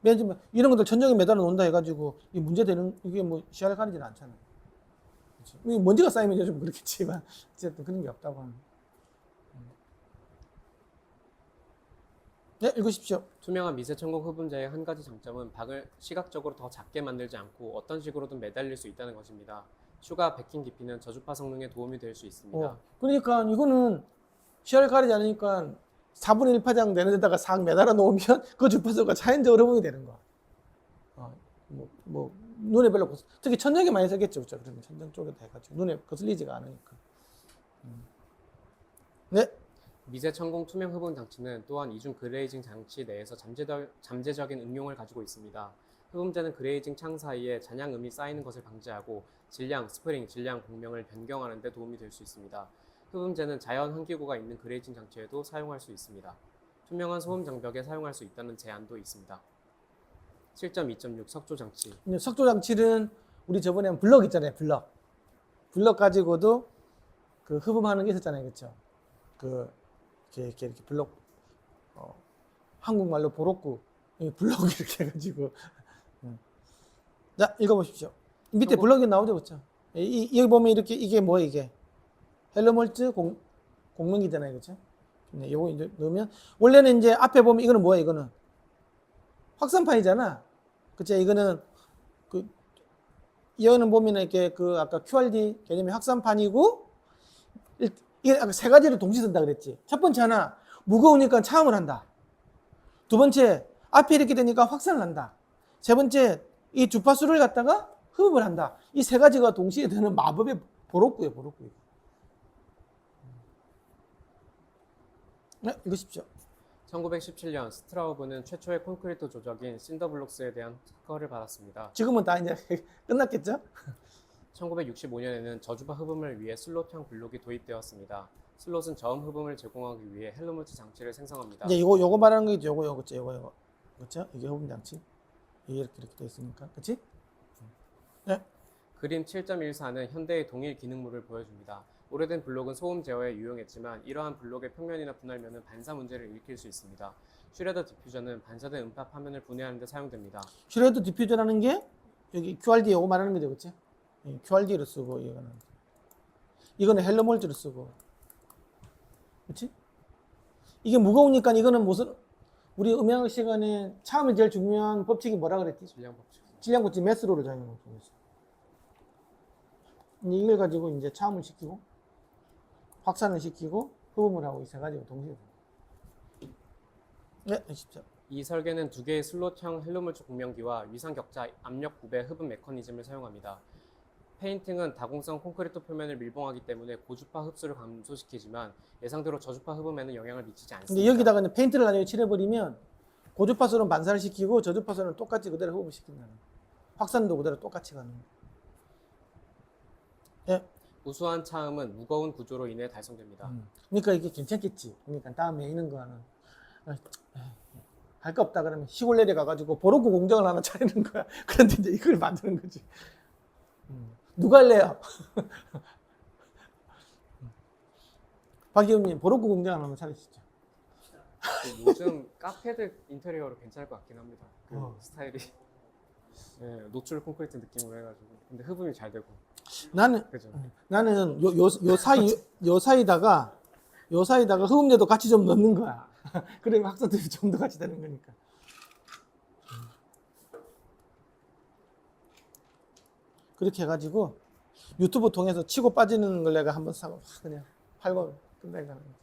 맨 처음에 이런 것들 천장에 매달아 놓는다 해가지고 이 문제되는 이게 뭐 시야를 가리지는 않잖아요. 그렇죠? 먼지가 쌓이면 요즘 그렇겠지만 어쨌든 그런 게 없다고 하는. 네, 읽으십시오. 투명한 미세 천공 흡음재의 한 가지 장점은 박을 시각적으로 더 작게 만들지 않고 어떤 식으로든 매달릴 수 있다는 것입니다. 추가 베킹 깊이는 저주파 성능에 도움이 될 수 있습니다. 그러니까 이거는 시야를 가리지 않으니까 4분의 1 파장 되는 데다가 싹 매달아 놓으면 그 주파수가 자연적으로 흡음이 되는 거야. 눈에 별로 특히 천장에 많이 쓰겠죠, 그렇죠? 그러면 천장 쪽에다 해가지고 눈에 거슬리지가 않으니까. 네. 미세 천공 투명 흡음 장치는 또한 이중 그레이징 장치 내에서 잠재적인 응용을 가지고 있습니다. 흡음재는 그레이징 창 사이에 잔향음이 쌓이는 것을 방지하고 질량, 스프링, 질량 공명을 변경하는 데 도움이 될 수 있습니다. 흡음재는 자연 환기구가 있는 그레이징 장치에도 사용할 수 있습니다. 투명한 소음 장벽에 사용할 수 있다는 제한도 있습니다. 7.2.6 석조 장치. 석조 장치는 우리 저번에 블럭 있잖아요, 블럭. 블럭 가지고도 그 흡음하는 게 있었잖아요, 그렇죠? 이렇게 블럭, 한국말로 보록구, 블럭 이렇게 해가지고. 자, 읽어보십시오. 밑에 블럭이 나오죠, 그렇죠? 여기 보면 이렇게 이게 뭐예요, 이게? 헬로몰트 공명기잖아요, 그렇죠? 네, 요거 이제 넣으면 원래는 이제 앞에 보면 이거는 뭐야, 이거는 확산판이잖아, 그렇죠? 이거는 이거는 보면 이렇게 아까 QRD 개념이 확산판이고, 이게 아까 세 가지를 동시에 쓴다 그랬지. 첫 번째 하나, 무거우니까 차음을 한다. 두 번째, 앞에 이렇게 되니까 확산을 한다. 세 번째, 이 주파수를 갖다가 흡음을 한다. 이 세 가지가 동시에 되는 마법의 보록구예요, 보록구. 네, 읽으십시오. 1917년 스트라우브는 최초의 콘크리트 조적인 신더블록스에 대한 특허를 받았습니다. 지금은 다 이제 끝났겠죠? 1965년에는 저주파 흡음을 위해 슬롯형 블록이 도입되었습니다. 슬롯은 저음 흡음을 제공하기 위해 헬로몰트 장치를 생성합니다. 이제 요거 말하는 거죠. 요거. 그렇죠? 이게 흡음 장치. 이게 이렇게 돼 있으니까. 그렇지? 네. 그림 7.14는 현대의 동일 기능물을 보여줍니다. 오래된 블록은 소음 제어에 유용했지만 이러한 블록의 평면이나 분할면은 반사 문제를 일으킬 수 있습니다. 슈레더 디퓨저는 반사된 음파 파면을 분해하는 데 사용됩니다. 슈레더 디퓨저라는 게 여기 QRD 요거 말하는 거죠. 그렇지? QRD로 쓰고 이거는 헬로몰트로 쓰고. 그렇지? 이게 무거우니까 이거는 무슨 우리 음향 시간에 차음이 제일 중요한 법칙이 뭐라 그랬지? 질량 법칙. 질량 법칙 매스로를 작용하고 있어. 이걸 가지고 이제 차음을 시키고 확산을 시키고 흡음을 하고 이 세 가지가 동시에. 네, 쉽죠. 이 설계는 두 개의 슬롯형 헬로몰트 공명기와 위상 격자 압력 구배 흡음 메커니즘을 사용합니다. 페인팅은 다공성 콘크리트 표면을 밀봉하기 때문에 고주파 흡수를 감소시키지만 예상대로 저주파 흡음에는 영향을 미치지 않습니다. 근데 여기다가 페인트를 나중에 칠해버리면 고주파수는 반사를 시키고 저주파수는 똑같이 그대로 흡음을 시킨다는 거예요. 확산도 그대로 똑같이 가는 거예요. 예. 우수한 차음은 무거운 구조로 인해 달성됩니다. 그러니까 이게 괜찮겠지. 그러니까 다음에 이런 거는 할 거 없다 그러면 시골 내려가가지고 보로구 공장을 하나 차리는 거야. 그런데 이제 이걸 만드는 거지. 누가 할래요? 박기훈님, 보로코 공장 한번 차리시죠. 요즘 카페들 인테리어로 괜찮을 것 같긴 합니다. 그 스타일이 네, 노출 콘크리트 느낌으로 해가지고 근데 흡음이 잘 되고 나는 그죠? 요 사이다가 흡음제도 같이 좀 넣는 거야. 그러면 확산들이 좀 더 같이 되는 거니까. 그렇게 해가지고 유튜브 통해서 치고 빠지는 걸 내가 한번 사고 그냥 팔고 끝내가는 거.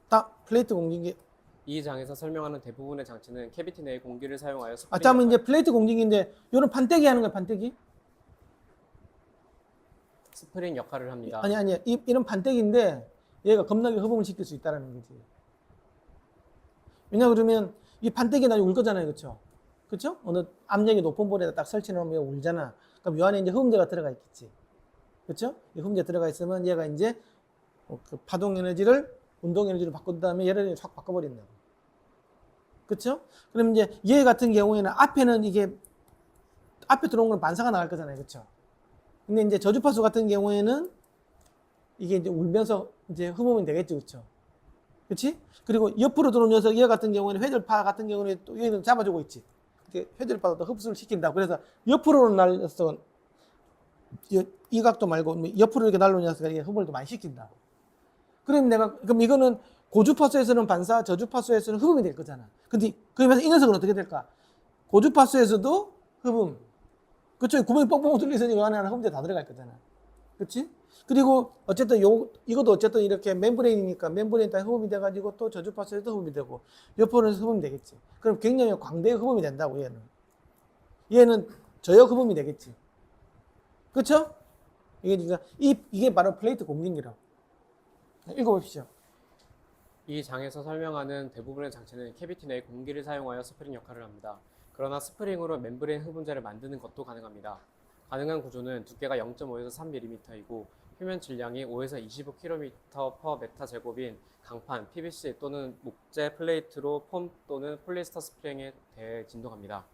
딱 플레이트 공기기. 이 장에서 설명하는 대부분의 장치는 캐비티 내의 공기를 사용하여 스프링 잠깐만 이제 역할, 플레이트 공기기인데 요런 판때기 하는 거야 판때기? 스프링 역할을 합니다. 아니 이런 판때기인데 얘가 겁나게 흡음을 시킬 수 있다는 거지. 왜냐 그러면 이 판때기 나중에 울 거잖아요, 그렇죠? 그렇죠? 어느 압력이 높은 볼에다 딱 설치해놓으면 울잖아. 그럼 요 안에 이제 흡음제가 들어가 있겠지, 그렇죠? 이 흡음제 들어가 있으면 얘가 이제 그 파동 에너지를 운동 에너지로 바꾼 다음에 얘를 확 바꿔버린다고, 그렇죠? 그럼 이제 얘 같은 경우에는 앞에는 이게 앞에 들어온 건 반사가 나갈 거잖아요, 그렇죠? 근데 이제 저주파수 같은 경우에는 이게 이제 울면서 이제 흡음이 되겠죠, 그렇죠? 그렇지? 그리고 옆으로 들어온 녀석 얘 같은 경우에는 회절파 같은 경우는 또 얘는 잡아주고 있지. 회절파도 또 흡수를 시킨다. 그래서 옆으로 날 녀석은 이 각도 말고 옆으로 이렇게 날로 녀석은 흡음을 더 많이 시킨다. 그럼 이거는 고주파수에서는 반사, 저주파수에서는 흡음이 될 거잖아. 근데 그러면서 이 녀석은 어떻게 될까? 고주파수에서도 흡음. 그쵸? 구멍이 뻥뻥 뚫려있으니 요 안에 흡음제 다 들어갈 거잖아. 그렇지? 그리고 어쨌든 이것도 어쨌든 이렇게 멤브레인이니까 멤브레인 다 흡음이 돼가지고 또 저주파수에도 흡음이 되고 옆으로는 흡음이 되겠지. 그럼 굉장히 광대의 흡음이 된다고 얘는 저역 흡음이 되겠지. 그렇죠? 이게 바로 플레이트 공기기라고. 읽어보십시오. 이 장에서 설명하는 대부분의 장치는 캐비티 내의 공기를 사용하여 스프링 역할을 합니다. 그러나 스프링으로 멤브레인 흡음제를 만드는 것도 가능합니다. 가능한 구조는 두께가 0.5에서 3mm이고 표면 질량이 5에서 25km/m 제곱인 강판, PVC 또는 목재 플레이트로 폼 또는 폴리에스터 스프링에 대해 진동합니다.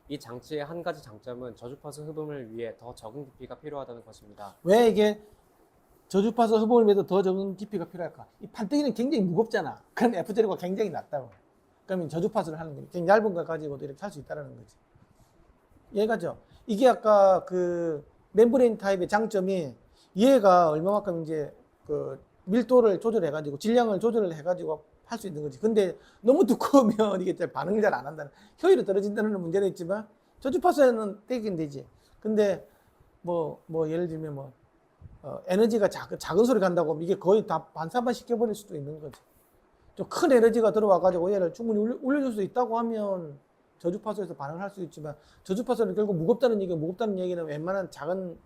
이 장치의 한 가지 장점은 저주파수 흡음을 위해 더 적은 깊이가 필요하다는 것입니다. 왜 이게 저주파수 흡음을 위해서 더 적은 깊이가 필요할까? 이 판때기는 굉장히 무겁잖아. 그럼 F제로가 굉장히 낮다고. 그러면 저주파수를 하는 거지. 굉장히 얇은 걸 가지고도 이렇게 할 수 있다는 거지. 얘가죠. 이게 아까 그 멤브레인 타입의 장점이 얘가 얼마만큼 이제 그 밀도를 조절해가지고 질량을 조절을 해가지고 할 수 있는 거지. 근데 너무 두꺼우면 이게 반응을 잘 안 한다는, 효율이 떨어진다는 문제는 있지만 저주파수에는 떼긴 되지. 근데 뭐 예를 들면 에너지가 작은 소리 간다고 이게 거의 다 반사만 시켜버릴 수도 있는 거지. 좀 큰 에너지가 들어와가지고 얘를 충분히 올려줄 수 있다고 하면 저주파수에서 반응을 할 수 있지만 저주파수는 결국 무겁다는 얘기는 웬만한 작은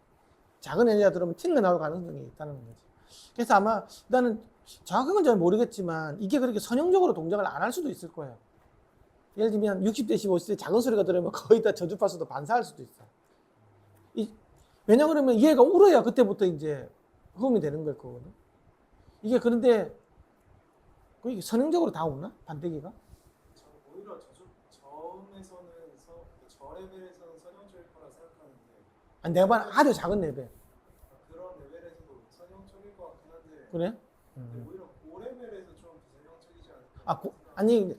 에너지가 들어오면 튕겨 나올 가능성이 있다는 거지. 그래서 아마 나는 정확한 건 잘 모르겠지만 이게 그렇게 선형적으로 동작을 안 할 수도 있을 거예요. 예를 들면 60dB, 50dB 작은 소리가 들어오면 거의 다 저주파수도 반사할 수도 있어. 왜냐 그러면 얘가 울어야 그때부터 이제 흡음이 되는 걸 거거든. 이게 그런데 이게 선형적으로 다 오나? 반대기가? 오히려 저음에서는 저 레벨에서는 선형적일 거라 생각하는데 아니, 내가 봐는 아주 작은 레벨. 그런 레벨에서도 선형적일 것 같긴 한데 그래? 근데 오히려 고 레벨에서 좀 비선형적이지 않을까? 아니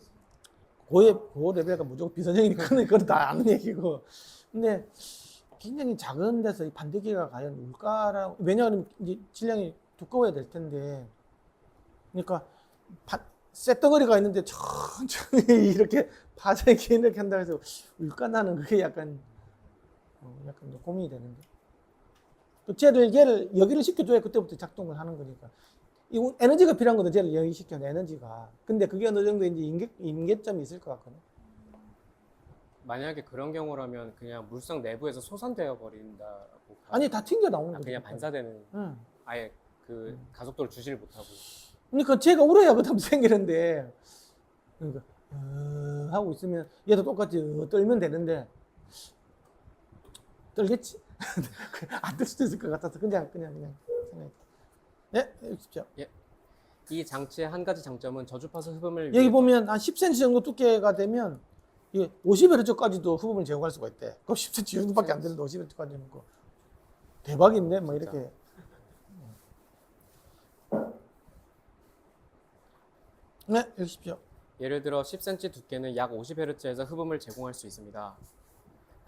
고 레벨가 무조건 비선형이니까 그건 다 아는 얘기고. 근데 굉장히 작은 데서 이 반대기가 과연 울까라고. 왜냐하면 이제 질량이 두꺼워야 될 텐데. 그러니까 쇳덩어리가 있는데 천천히 이렇게 파장이 이렇게 한다 해서 울까, 나는 그게 약간 좀 고민이 되는데. 또 얘를 여기를 시켜줘야 그때부터 작동을 하는 거니까. 이 에너지가 필요한 거든, 쟤를 여기시켜야 에너지가. 근데 그게 어느 정도 이제 임계점이 있을 것 같거든. 만약에 그런 경우라면 그냥 물성 내부에서 소산되어 버린다고. 아니, 다 튕겨 나오는 거지. 그냥 반사되는. 응. 아예 그 가속도를 주지를 못하고. 그러니까 쟤가 울어야 그 다음 생기는데, 그러니까 하고 있으면 얘도 똑같이 떨면 되는데 떨겠지? 안 뜰 수도 있을 것 같아서 그냥 생각해. 네, 해주십시오. 예. 이 장치의 한 가지 장점은 저주파수 흡음을 여기 보면 한 10cm 정도 두께가 되면 이게 50Hz까지도 흡음을 제공할 수가 있대. 그럼 10cm 정도밖에 안 되는데 50Hz까지 하는 거 대박인데 뭐 진짜. 이렇게. 네, 읽으십시오. 예를 들어 10cm 두께는 약 50Hz에서 흡음을 제공할 수 있습니다.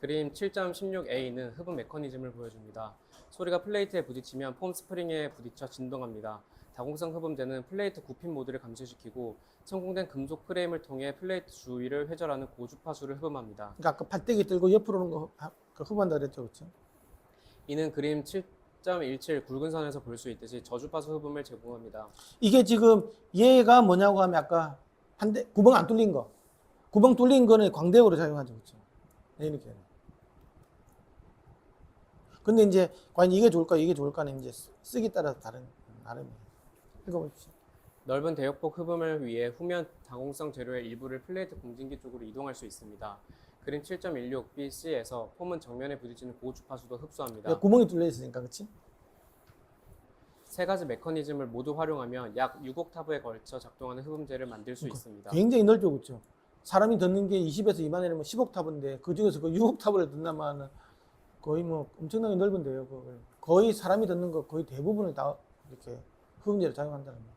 그림 7.16a는 흡음 메커니즘을 보여줍니다. 소리가 플레이트에 부딪히면 폼 스프링에 부딪혀 진동합니다. 다공성 흡음재는 플레이트 굽힘 모드를 감소시키고 천공된 금속 프레임을 통해 플레이트 주위를 회절하는 고주파수를 흡음합니다. 그러니까 아까 팔대기 들고 옆으로 오는 거 흡음한다 그랬죠, 그렇죠? 이는 그림 7.17 굵은 선에서 볼 수 있듯이 저주파수 흡음을 제공합니다. 이게 지금 얘가 뭐냐고 하면 아까 한대 구멍 안 뚫린 거, 구멍 뚫린 거는 광대역으로 작용하죠, 그렇죠? 이렇게. 근데 이제 과연 이게 좋을까, 이게 좋을까는 이제 쓰기 따라서 나름이에요. 읽어보십시오. 넓은 대역폭 흡음을 위해 후면 다공성 재료의 일부를 플레이트 공진기 쪽으로 이동할 수 있습니다. 그림 7.16bc에서 폼은 정면에 부딪히는 고주파수도 흡수합니다. 구멍이 뚫려 있으니까, 그렇지? 세 가지 메커니즘을 모두 활용하면 약 6옥타브에 걸쳐 작동하는 흡음재를 만들 수 있습니다. 굉장히 넓죠, 그렇죠? 사람이 듣는 게 20에서 2만이면 10옥타브인데 그 중에서 그 6옥타브를 듣나마는 거의 뭐 엄청나게 넓은데요. 거의 사람이 듣는 거 거의 대부분을 다 이렇게 흡음재를 작용한다는 거죠.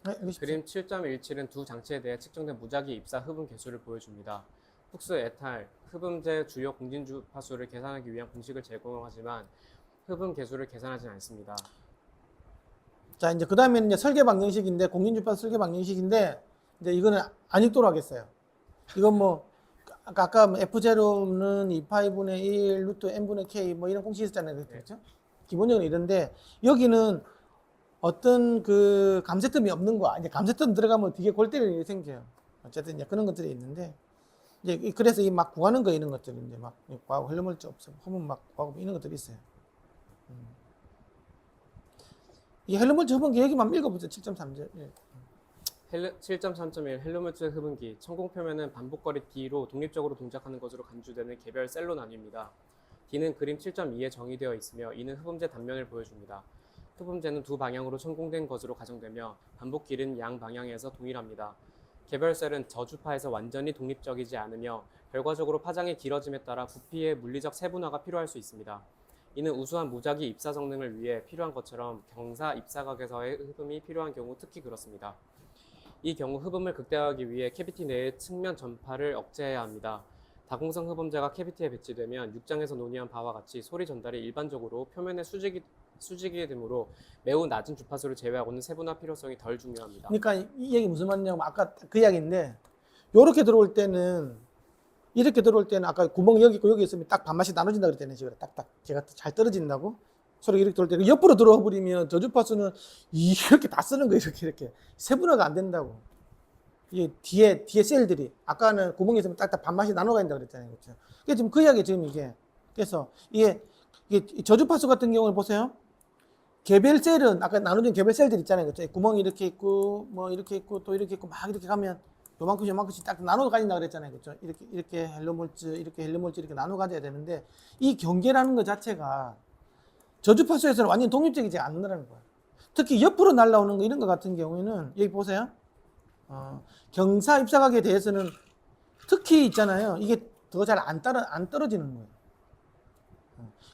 네, 그림 7.17은 두 장치에 대해 측정된 무작위 입사 흡음 개수를 보여줍니다. 푹스 에탈, 흡음재 주요 공진주파수를 계산하기 위한 공식을 제공하지만 흡음 개수를 계산하진 않습니다. 자, 이제 그 다음에는 이제 설계 방정식인데, 공진주파수 설계 방정식인데, 이제 이거는 안 읽도록 하겠어요. 이건 뭐, 아까 뭐 F0는 2파이분의 1, 루트 n분의 k 뭐 이런 공식이 있었잖아요. 그렇죠? 기본적으로 이런데, 여기는 어떤 그 감쇄점이 없는 거야. 이제 감쇄점 들어가면 뒤에 골 때리는 일이 생겨요. 어쨌든 이제 그런 것들이 있는데, 이제 그래서 이 막 구하는 거 이런 것들이 이제 막 구하고 흘러물질 없어. 흡음 막 구하고 이런 것들이 있어요. 이 헬름hol츠 흡음기 얘기만 읽어보세요. 7.3절. 예. 7.3.1 헬름홀츠 흡음기 천공 표면은 반복거리 D로 독립적으로 동작하는 것으로 간주되는 개별 셀로 나뉩니다. D는 그림 7.2에 정의되어 있으며 이는 흡음재 단면을 보여줍니다. 흡음재는 두 방향으로 천공된 것으로 가정되며 반복 길이는 양 방향에서 동일합니다. 개별 셀은 저주파에서 완전히 독립적이지 않으며 결과적으로 파장의 길어짐에 따라 부피의 물리적 세분화가 필요할 수 있습니다. 이는 우수한 무작위 입사 성능을 위해 필요한 것처럼 경사 입사각에서의 흡음이 필요한 경우 특히 그렇습니다. 이 경우 흡음을 극대화하기 위해 캐비티 내의 측면 전파를 억제해야 합니다. 다공성 흡음재가 캐비티에 배치되면 6장에서 논의한 바와 같이 소리 전달이 일반적으로 표면에 수직이 되므로 매우 낮은 주파수를 제외하고는 세분화 필요성이 덜 중요합니다. 그러니까 이 얘기 무슨 말이냐면 아까 그 이야기인데, 요렇게 들어올 때는, 이렇게 들어올 때는 아까 구멍이 여기 있고 여기 있으면 딱 반마씩 나눠진다 그랬잖아요. 지금 딱딱 제가 잘 떨어진다고. 소리가 이렇게 들어올 때는 옆으로 들어와 버리면 저주파수는 이렇게 다 쓰는 거예요. 이렇게 세분화가 안 된다고. 이게 뒤에 셀들이 아까는 구멍이 있으면 딱딱 반마씩 나눠 가진다 그랬잖아요. 그렇죠? 그게 지금 그 이야기 지금 이게. 그래서 이게 저주파수 같은 경우를 보세요. 개별 셀은 아까 나눠진 개별 셀들 있잖아요. 그렇죠? 구멍이 이렇게 있고 뭐 이렇게 있고 또 이렇게 있고 막 이렇게 가면 요만큼씩 딱 나눠 가진다 그랬잖아요. 그렇죠? 이렇게 헬로몰츠 이렇게 나눠 가져야 되는데, 이 경계라는 것 자체가 저주파수에서는 완전 독립적이지 않는다는 거예요. 특히 옆으로 날라오는 거 이런 거 같은 경우에는 여기 보세요. 경사 입사각에 대해서는 특히 있잖아요. 이게 더 잘 안 떨어지는 거예요.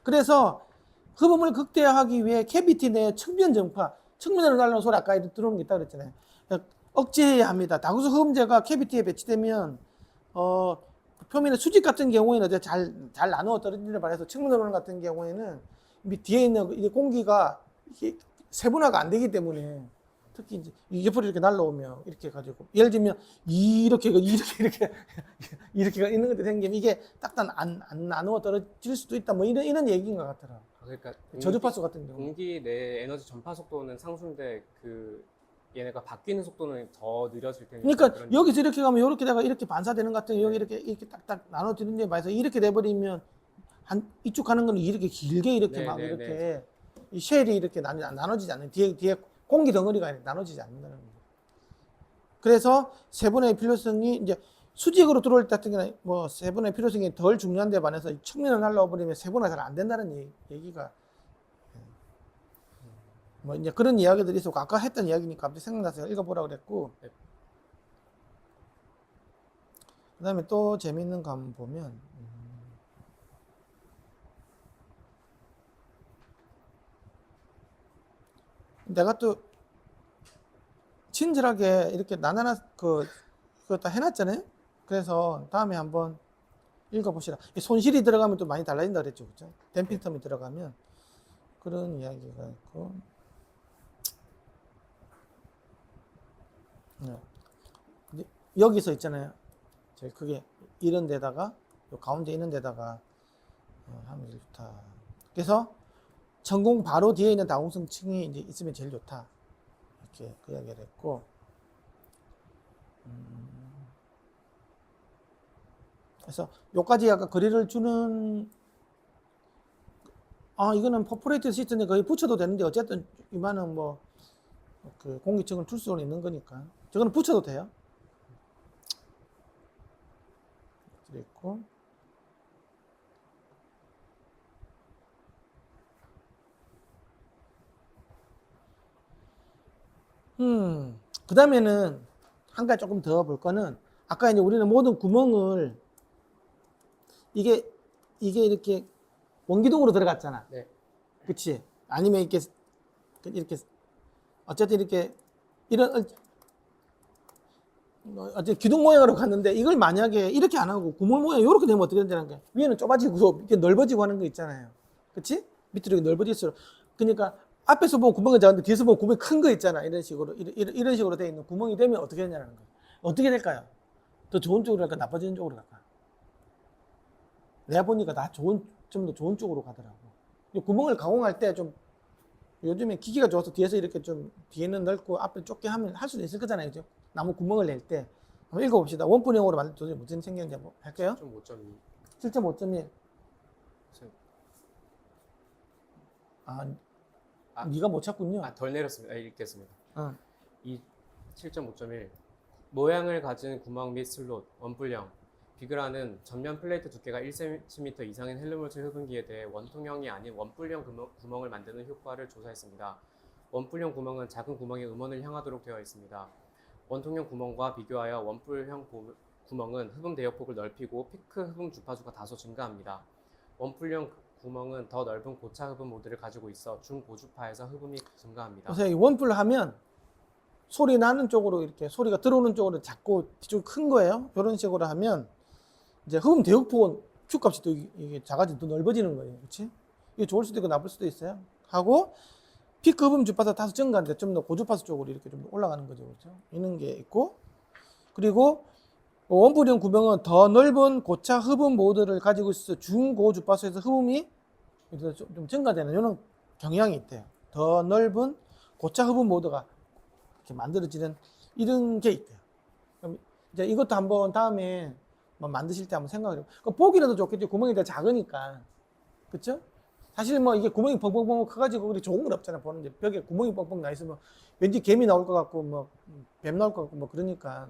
그래서 흡음을 극대화하기 위해 캐비티 내 측면 전파, 측면으로 날라오는 소리 아까 들어오는 게 있다고 그랬잖아요. 억제해야 합니다. 다공성 흡음재가 캐비티에 배치되면 표면의 수직 같은 경우에는 잘 나누어 떨어지는 바라서 측면으로 오는 같은 경우에는 뒤에 있는 이 공기가 세분화가 안 되기 때문에, 특히 이제 옆으로 이렇게 날라오면 이렇게 가지고 예를 들면 이렇게 있는 것들이 생기면 이게 딱딱 안 나누어 떨어질 수도 있다. 뭐 이런 얘기인 것 같더라. 그러니까 저주파수 같은 경우. 공기 내 에너지 전파 속도는 상수인데 그 얘네가 바뀌는 속도는 더 느려질 테니까. 그러니까 여기서 이렇게 가면 이렇게다가 이렇게 반사되는 것 같은 여기 이렇게 딱딱 나눠지는 데 봐서 이렇게 돼버리면 이쪽 가는 거는 이렇게 길게 이렇게 막 이렇게 이 쉘이 이렇게 나눠지지 않는 뒤에 공기 덩어리가 나눠지지 않는다는 거예요. 그래서 세분화의 필요성이 이제 수직으로 들어올 때 같은 경우는 뭐 세분화의 필요성이 덜 중요한 데 반해서 측면을 날라와 버리면 세분화 잘 안 된다는 얘기가. 뭐 이제 그런 이야기들이 있었고 아까 했던 이야기니까 갑자기 생각나서 읽어보라 그랬고 네. 그다음에 또 재밌는 거 한번 보면 내가 또 친절하게 이렇게 나나나 그거 다 해놨잖아요. 그래서 다음에 한번 읽어보시라. 이 손실이 들어가면 또 많이 달라진다 그랬죠, 그죠? 댐핑텀이 들어가면 그런 이야기가 있고. 네. 근데 여기서 있잖아요. 저희 그게 이런 데다가 요 가운데 있는 데다가 하면 제일 좋다. 그래서 전공 바로 뒤에 있는 다공성 층이 이제 있으면 제일 좋다. 이렇게 그 이야기를 했고. 그래서 요까지 약간 거리를 주는 이거는 퍼포레이트 시스템에 거의 붙여도 되는데 어쨌든 이만은 뭐 그 공기층을 줄 수는 있는 거니까 저거는 붙여도 돼요. 그랬고 그 다음에는 한 가지 조금 더 볼 거는 아까 이제 우리는 모든 구멍을 이게 이렇게 원기둥으로 들어갔잖아. 네. 그치? 아니면 이렇게 어쨌든 이렇게 이런 어쨌든 기둥 모양으로 갔는데 이걸 만약에 이렇게 안 하고 구멍 모양 이렇게 되면 어떻게 된다는 거야? 위에는 좁아지고 이렇게 넓어지고 하는 거 있잖아요. 그치? 밑으로 이렇게 넓어질수록 그러니까 앞에서 보면 구멍이 작은데 뒤에서 보면 구멍이 큰 거 있잖아. 이런 식으로 이런 식으로 돼 있는 구멍이 되면 어떻게 되냐는 거야. 어떻게 될까요? 더 좋은 쪽으로 갈까? 나빠지는 쪽으로 갈까? 내가 보니까 좀 더 좋은 쪽으로 가더라고. 구멍을 가공할 때 좀 요즘에 기기가 좋아서 뒤에서 이렇게 좀 뒤에는 넓고 앞에 좁게 하면 할 수도 있을 거잖아요. 그죠? 나무 구멍을 낼 때. 한번 읽어봅시다. 원분형으로 만들 때 도대체 무슨 생겼는지 한번 할게요. 좀 5.2. 7.5.1. 네가 못 찾군요. 덜 내렸습니다. 읽겠습니다. 어. 이 7.5.1 모양을 가진 구멍 및 슬롯, 원뿔형, 비그라는 전면 플레이트 두께가 1cm 이상인 헬륨물질 흡음기에 대해 원통형이 아닌 원뿔형 구멍을 만드는 효과를 조사했습니다. 원뿔형 구멍은 작은 구멍이 음원을 향하도록 되어 있습니다. 원통형 구멍과 비교하여 원뿔형 구멍은 흡음 대역폭을 넓히고 피크 흡음 주파수가 다소 증가합니다. 원뿔형 구멍은 더 넓은 고차 흡음 모드를 가지고 있어 중고주파에서 흡음이 증가합니다. 그래서 이 원뿔 하면 소리 나는 쪽으로 이렇게 소리가 들어오는 쪽으로 작고 뒤쪽이 큰 거예요. 이런 식으로 하면 이제 흡음 대역폭은 Q값이 또 이게 작아지고 더 넓어지는 거예요. 그렇지? 이게 좋을 수도 있고 나쁠 수도 있어요. 하고 피크 흡음 주파수 다소 증가한데 좀 더 고주파수 쪽으로 이렇게 좀 올라가는 거죠. 그렇죠? 이런 게 있고 그리고 원뿔형 구멍은 더 넓은 고차 흡음 모드를 가지고 있어 중고 주파수에서 흡음이 좀 증가되는 이런 경향이 있대요. 더 넓은 고차 흡음 모드가 이렇게 만들어지는 이런 게 있대요. 그럼 이제 이것도 한번 다음에 만드실 때 한번 생각을 해요. 보기라도 좋겠죠. 구멍이 더 작으니까. 그쵸? 사실 뭐 이게 구멍이 뻥뻥뻥 커가지고 그렇게 좋은 건 없잖아. 보는데 벽에 구멍이 뻥뻥 나 있으면 왠지 개미 나올 것 같고 뭐 뱀 나올 것 같고 뭐 그러니까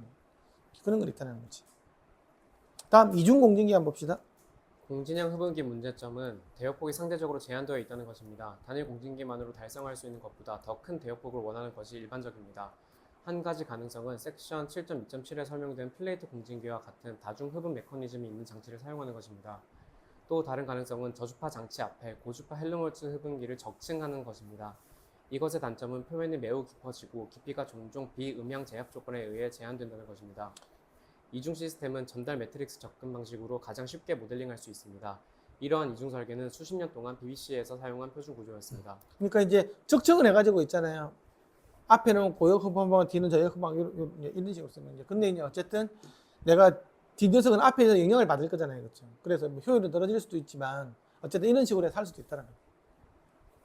그런 거 있다는 거지. 다음 이중 공진기 한번 봅시다. 공진형 흡음기 문제점은 대역폭이 상대적으로 제한되어 있다는 것입니다. 단일 공진기만으로 달성할 수 있는 것보다 더 큰 대역폭을 원하는 것이 일반적입니다. 한 가지 가능성은 섹션 7.2.7에 설명된 플레이트 공진기와 같은 다중 흡음 메커니즘이 있는 장치를 사용하는 것입니다. 또 다른 가능성은 저주파 장치 앞에 고주파 헬륨홀츠 흡음기를 적층하는 것입니다. 이것의 단점은 표면이 매우 깊어지고 깊이가 종종 비음향 제약 조건에 의해 제한된다는 것입니다. 이중 시스템은 전달 매트릭스 접근 방식으로 가장 쉽게 모델링할 수 있습니다. 이러한 이중 설계는 수십 년 동안 BBC에서 사용한 표준 구조였습니다. 그러니까 이제 적층을 해가지고 있잖아요. 앞에는 고역 흡음방, 뒤는 저역 흡음방 이런 식으로 쓰는 거죠. 근데 이제 어쨌든 내가 뒷녀석은 앞에서 영향을 받을 거잖아요, 그렇죠? 그래서 뭐 효율은 떨어질 수도 있지만 어쨌든 이런 식으로 해서 할 수도 있다는 거예요.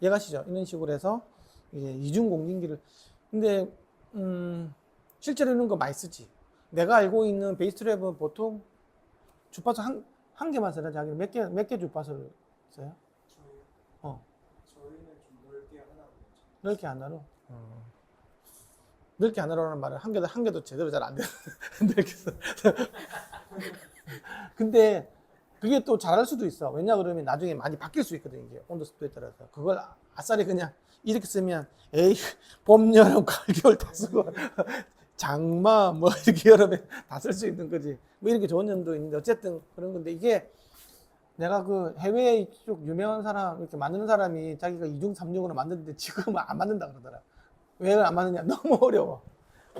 이해가시죠? 이런 식으로 해서 이제 이중 공진기를 근데 실제로 이런 거 많이 쓰지. 내가 알고 있는 베이스 트랩은 보통 주파수 한 개만 써요. 자기는 몇 개 주파수를 써요? 저희는 좀 넓게 하나로 넓게 하나로. 넓게 하나로는 말은 한 개도 제대로 잘 안 돼. 넓게 써. 근데 그게 또 잘할 수도 있어. 왜냐 그러면 나중에 많이 바뀔 수 있거든, 이게 온도 습도에 따라서. 그걸 아싸리 그냥 이렇게 쓰면 에이 봄, 여름, 가을, 겨울 다 쓰고 장마 뭐 이렇게 여름에 다 쓸 수 있는 거지. 뭐 이렇게 좋은 점도 있는데 어쨌든 그런 건데 이게 내가 그 해외에 이쪽 유명한 사람 이렇게 만드는 사람이 자기가 2중 3중으로 만드는데 지금은 안 만든다 그러더라. 왜 안 만드냐? 너무 어려워.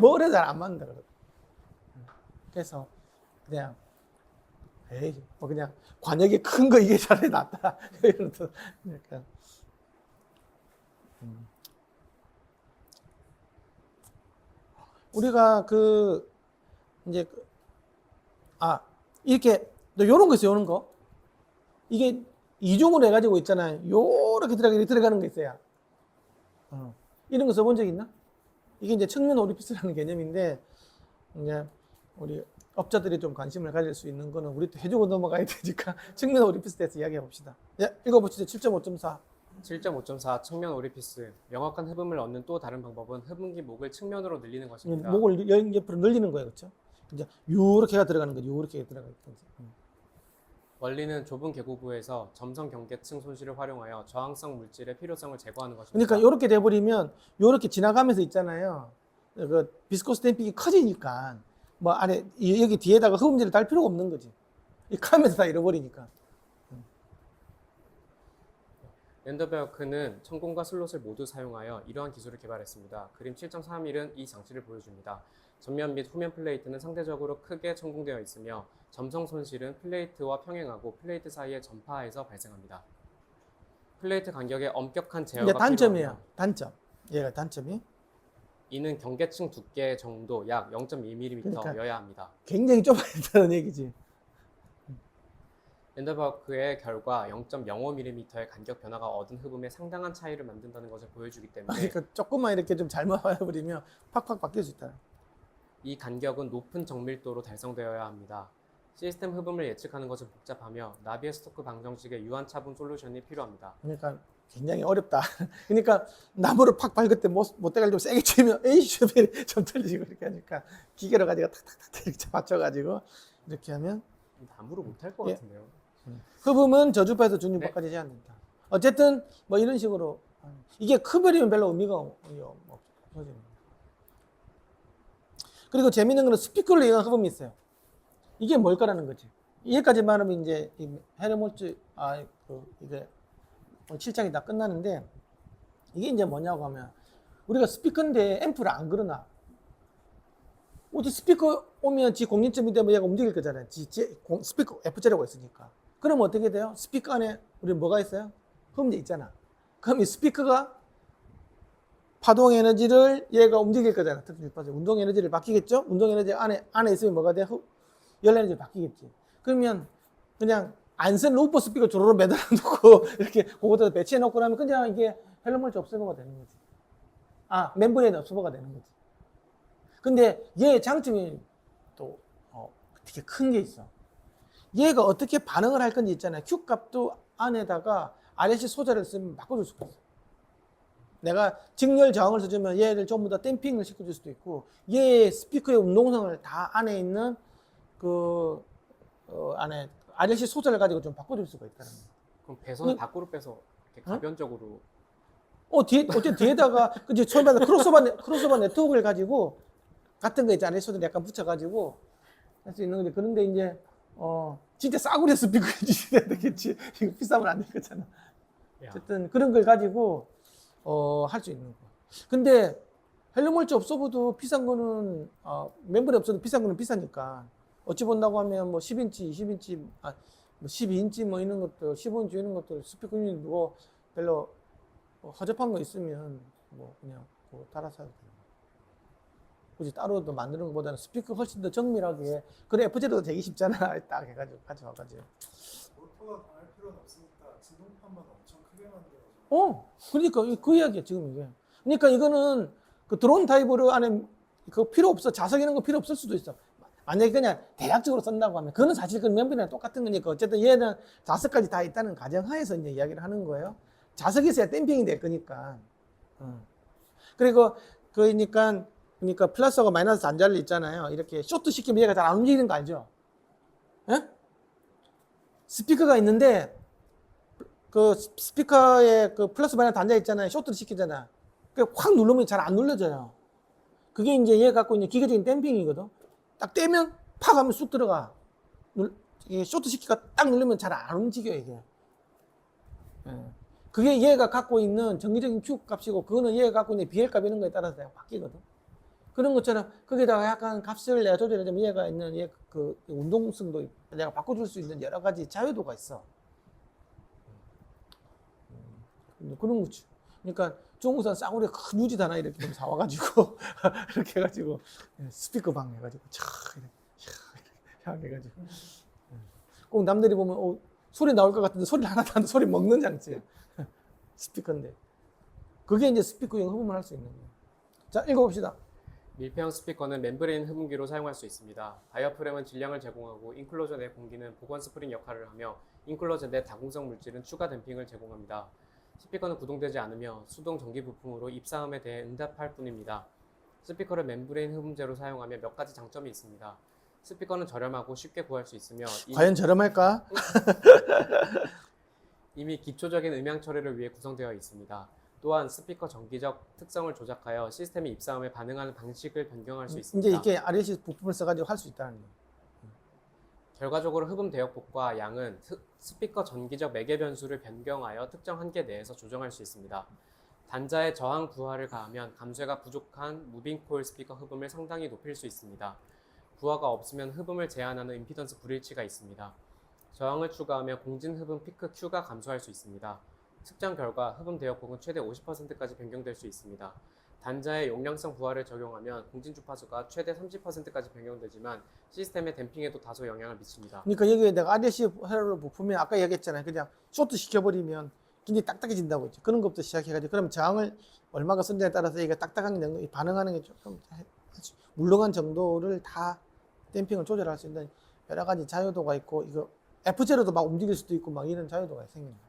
뭐 어려서 잘 안 만든다 그러더라. 그래서 그냥 에이 뭐 그냥 관역이 큰 거 이게 차라리 낫다. 이런 또 약간 우리가 그 이제 이렇게 너 요런 거 있어요. 요런 거 이게 이중으로 해가지고 있잖아요. 요렇게 들어가는 거 있어요. 이런 거 써본 적 있나? 이게 이제 측면 오리피스라는 개념인데 이제 우리 업자들이 좀 관심을 가질 수 있는 거는 우리 또 해주고 넘어가야 되니까 측면 오리피스에 대해서 이야기해 봅시다. 예, 읽어보시죠. 7.5.4. 7.5.4 측면 오리피스. 명확한 흡음을 얻는 또 다른 방법은 흡음기 목을 측면으로 늘리는 것입니다. 목을 옆으로 늘리는 거예요, 그렇죠? 이제 요렇게가 들어가는 거죠. 요렇게 들어가는 거죠. 원리는 좁은 계고부에서 점성 경계층 손실을 활용하여 저항성 물질의 필요성을 제거하는 것입니다. 그러니까 요렇게 돼버리면 요렇게 지나가면서 있잖아요. 그 비스코스 댐핑이 커지니까 뭐 안에 여기 뒤에다가 흡음재를 달 필요가 없는 거지. 이 카면서 다 잃어버리니까. 랜더베어크는 천공과 슬롯을 모두 사용하여 이러한 기술을 개발했습니다. 그림 7.31은 이 장치를 보여줍니다. 전면 및 후면 플레이트는 상대적으로 크게 천공되어 있으며 점성 손실은 플레이트와 평행하고 플레이트 사이의 전파에서 발생합니다. 플레이트 간격의 엄격한 제어가 이게 단점이에요. 필요하며 단점. 얘가 단점이 이는 경계층 두께 정도 약 0.2mm여야 그러니까. 합니다. 굉장히 좁아야 된다는 얘기지. 랜더베어크의 결과 0.05mm의 간격 변화가 얻은 흡음에 상당한 차이를 만든다는 것을 보여주기 때문에 그러니까 조금만 이렇게 좀 잘못 해버리면 팍팍 바뀔 수 있다. 이 간격은 높은 정밀도로 달성되어야 합니다. 시스템 흡음을 예측하는 것은 복잡하며 나비에스토크 방정식의 유한 차분 솔루션이 필요합니다. 그러니까 굉장히 어렵다. 그러니까 나무를 팍 밟을 때 못 대가지고 세게 치면 에이 슈벨이 좀 틀리고 이렇게 하니까 기계로 가지고 탁탁탁 이렇게 맞춰가지고 이렇게 하면 나무로 못할 것 예. 같은데요. 흡음은 저주파에서 중주파까지 제한된다. 어쨌든 뭐 이런 식으로 이게 크버리면 별로 의미가 없어요. 그리고 재밌는 거는 스피커를 이용한 흡음이 있어요. 이게 뭘까라는 거지. 여기까지만 하면 이제 헤르몰츠 이게 7장이 다 끝나는데 이게 이제 뭐냐고 하면 우리가 스피커인데 앰프를 안 걸어놔. 어디 스피커 오면 지 공린점이 되면 얘가 움직일 거잖아요. 스피커 F자라고 있으니까. 그럼 어떻게 돼요? 스피커 안에 우리 뭐가 있어요? 흡음재 있잖아. 그럼 이 스피커가 파동 에너지를 얘가 움직일 거잖아. 운동 에너지를 바뀌겠죠? 운동 에너지 안에 있으면 뭐가 돼? 열 에너지 바뀌겠지. 그러면 그냥 안 쓴 루퍼 스피커 조로로 매달아 놓고 이렇게 그거다 배치해 놓고 나면 그냥 이게 헬로몰츠 업소버가 되는 거지. 멤브레인 업소버가 되는 거지. 근데 얘의 장점이 또 되게 큰 게 있어. 얘가 어떻게 반응을 할 건지 있잖아요. Q 값도 안에다가 RLC 소자를 쓰면 바꿔줄 수가 있어. 내가 직렬 저항을 써주면 얘를 전부 다 댐핑을 시켜줄 수도 있고 얘 스피커의 운동성을 다 안에 있는 안에 RLC 소자를 가지고 좀 바꿔줄 수가 있다는 거예요. 그럼 배선을 밖으로 빼서 이렇게 가변적으로 어쨌든 뒤에다가 그치 처음에 크로스오버 네트워크를 가지고 같은 거 있잖아요. RLC 소자를 약간 붙여가지고 할 수 있는 건데 그런데 이제 진짜 싸구려 스피커 해주셔야 되겠지. 이거 비싸면 안 되겠잖아. 어쨌든 그런 걸 가지고 할 수 있는 거. 근데 헬로몰츠 업소버도 비싼 거는 멤버리 없어도 비싼 거는 비싸니까 어찌 본다고 하면 뭐 10인치, 20인치, 뭐 12인치 뭐 이런 것들, 15인치 이런 것들 스피커 유닛 뭐 별로 허접한 거 있으면 뭐 그냥 그거 따라서 해도 돼요. 굳이 따로 또 만드는 것보다는 스피커 훨씬 더 정밀하게 그래 F제도 되기 쉽잖아. 딱 해가지고 가져와가지고. 모터가 강할 필요는 없으니까 진동판만 엄청 크게 만들어서. 그러니까 그 이야기야 지금 이게. 그러니까 이거는 그 드론 타입으로 안에 그거 필요 없어. 자석 이런 거 필요 없을 수도 있어. 만약에 그냥 대략적으로 쓴다고 하면 그거는 사실 그 멤버리랑 똑같은 거니까 어쨌든 얘는 자석까지 다 있다는 가정하에서 이제 이야기를 하는 거예요. 자석이 있어야 댐핑이 될 거니까. 그리고 그러니까 플러스하고 마이너스 단자를 있잖아요. 이렇게 쇼트 시키면 얘가 잘 안 움직이는 거 알죠? 예? 스피커가 있는데 그 스피커에 그 플러스 마이너스 단자 있잖아요. 쇼트를 시키잖아. 확 누르면 잘 안 눌러져요. 그게 이제 얘 갖고 있는 기계적인 댐핑이거든. 딱 떼면 팍 하면 쑥 들어가. 이게 쇼트 시키가 딱 누르면 잘 안 움직여 이게. 예. 그게 얘가 갖고 있는 정기적인 Q 값이고 그거는 얘가 갖고 있는 BL 값 이런 거에 따라서 바뀌거든. 그런 것처럼 거기다가 약간 값을 내가 조절해주면 얘가 있는 얘 그 운동성도 내가 바꿔줄 수 있는 여러 가지 자유도가 있어. 그런 거지. 그러니까 중국산 싸구려 큰 유지 하나 이렇게 좀 사와가지고 이렇게 해가지고 스피커 방 해가지고 이렇게 해가지고 꼭 남들이 보면 소리 나올 것 같은데 소리를 하나도 안 소리 먹는 장치야. 스피커인데 그게 이제 스피커용 흡음을 할 수 있는 거예요. 자, 읽어봅시다. 밀폐형 스피커는 멤브레인 흡음기로 사용할 수 있습니다. 다이어프램은 질량을 제공하고 인클로저 내 공기는 보건 스프링 역할을 하며 인클로저 내 다공성 물질은 추가 댐핑을 제공합니다. 스피커는 구동되지 않으며 수동 전기 부품으로 입사음에 대해 응답할 뿐입니다. 스피커를 멤브레인 흡음재로 사용하며 몇 가지 장점이 있습니다. 스피커는 저렴하고 쉽게 구할 수 있으며 과연 저렴할까? 이미 기초적인 음향 처리를 위해 구성되어 있습니다. 또한 스피커 정기적 특성을 조작하여 시스템이 입사음에 반응하는 방식을 변경할 수 있습니다. 이제 이게 RLC 부품을 써가지고 할 수 있다는 거예요. 결과적으로 흡음 대역폭과 양은 스피커 전기적 매개 변수를 변경하여 특정 한계 내에서 조정할 수 있습니다. 단자의 저항 부하를 가하면 감쇄가 부족한 무빙 코일 스피커 흡음을 상당히 높일 수 있습니다. 부하가 없으면 흡음을 제한하는 임피던스 불일치가 있습니다. 저항을 추가하며 공진 흡음 피크 Q가 감소할 수 있습니다. 측정 결과 흡음 대역폭은 최대 50%까지 변경될 수 있습니다. 단자의 용량성 부하를 적용하면 공진 주파수가 최대 30%까지 변경되지만 시스템의 댐핑에도 다소 영향을 미칩니다. 그러니까 여기에 내가 RLC 회로를 부품에 아까 얘기했잖아요. 그냥 쇼트 시켜버리면 굉장히 딱딱해진다고 했죠. 그런 것부터 시작해가지고 그럼 저항을 얼마가 쓴다에 따라서 이게 딱딱한 반응하는 게 조금 물렁한 정도를 다 댐핑을 조절할 수 있는 여러 가지 자유도가 있고 이거 F0도 막 움직일 수도 있고 막 이런 자유도가 생기는 거죠.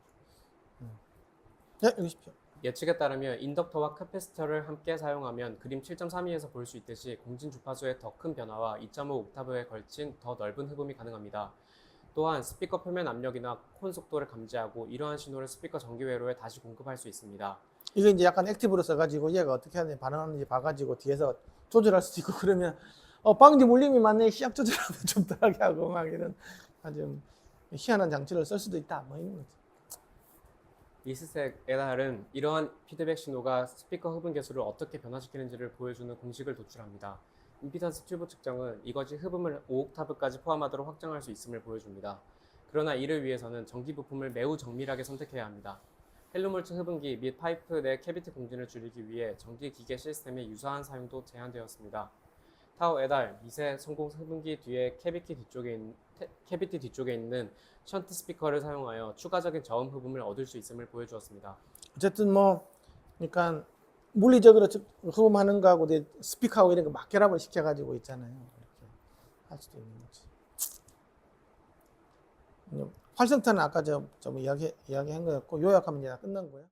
네, 읽으십시오. 예측에 따르면 인덕터와 캐패시터를 함께 사용하면 그림 7.32에서 볼 수 있듯이 공진 주파수의 더 큰 변화와 2.5 옥타브에 걸친 더 넓은 흡음이 가능합니다. 또한 스피커 표면 압력이나 콘 속도를 감지하고 이러한 신호를 스피커 전기회로에 다시 공급할 수 있습니다. 이게 이제 약간 액티브로 써가지고 얘가 어떻게 하는지 반응하는지 봐가지고 뒤에서 조절할 수도 있고 그러면 방지 물림이 맞네 시약 조절하면 좀 덜하게 하고 막 이런 아주 희한한 장치를 쓸 수도 있다 뭐 이런 거지. 리스색 에달은 이러한 피드백 신호가 스피커 흡음 개수를 어떻게 변화시키는지를 보여주는 공식을 도출합니다. 임피던스 튜브 측정은 이것이 흡음을 5옥타브까지 포함하도록 확정할 수 있음을 보여줍니다. 그러나 이를 위해서는 전기 부품을 매우 정밀하게 선택해야 합니다. 헬륨물질 흡음기 및 파이프 내 캐비티 공진을 줄이기 위해 전기 기계 시스템의 유사한 사용도 제한되었습니다. 타오 에달 미세 성공 흡음기 뒤에 캐비티 뒤쪽에 있는 션트 스피커를 사용하여 추가적인 저음 흡음을 얻을 수 있음을 보여주었습니다. 어쨌든 뭐 그러니까 물리적으로 흡음하는 거하고 스피커하고 이런 거 막 결합을 시켜가지고 있잖아요. 이렇게 할 수도 있는 거지. 활성탄은 아까 좀 이야기한 거였고 요약하면 이제 다 끝난 거예요.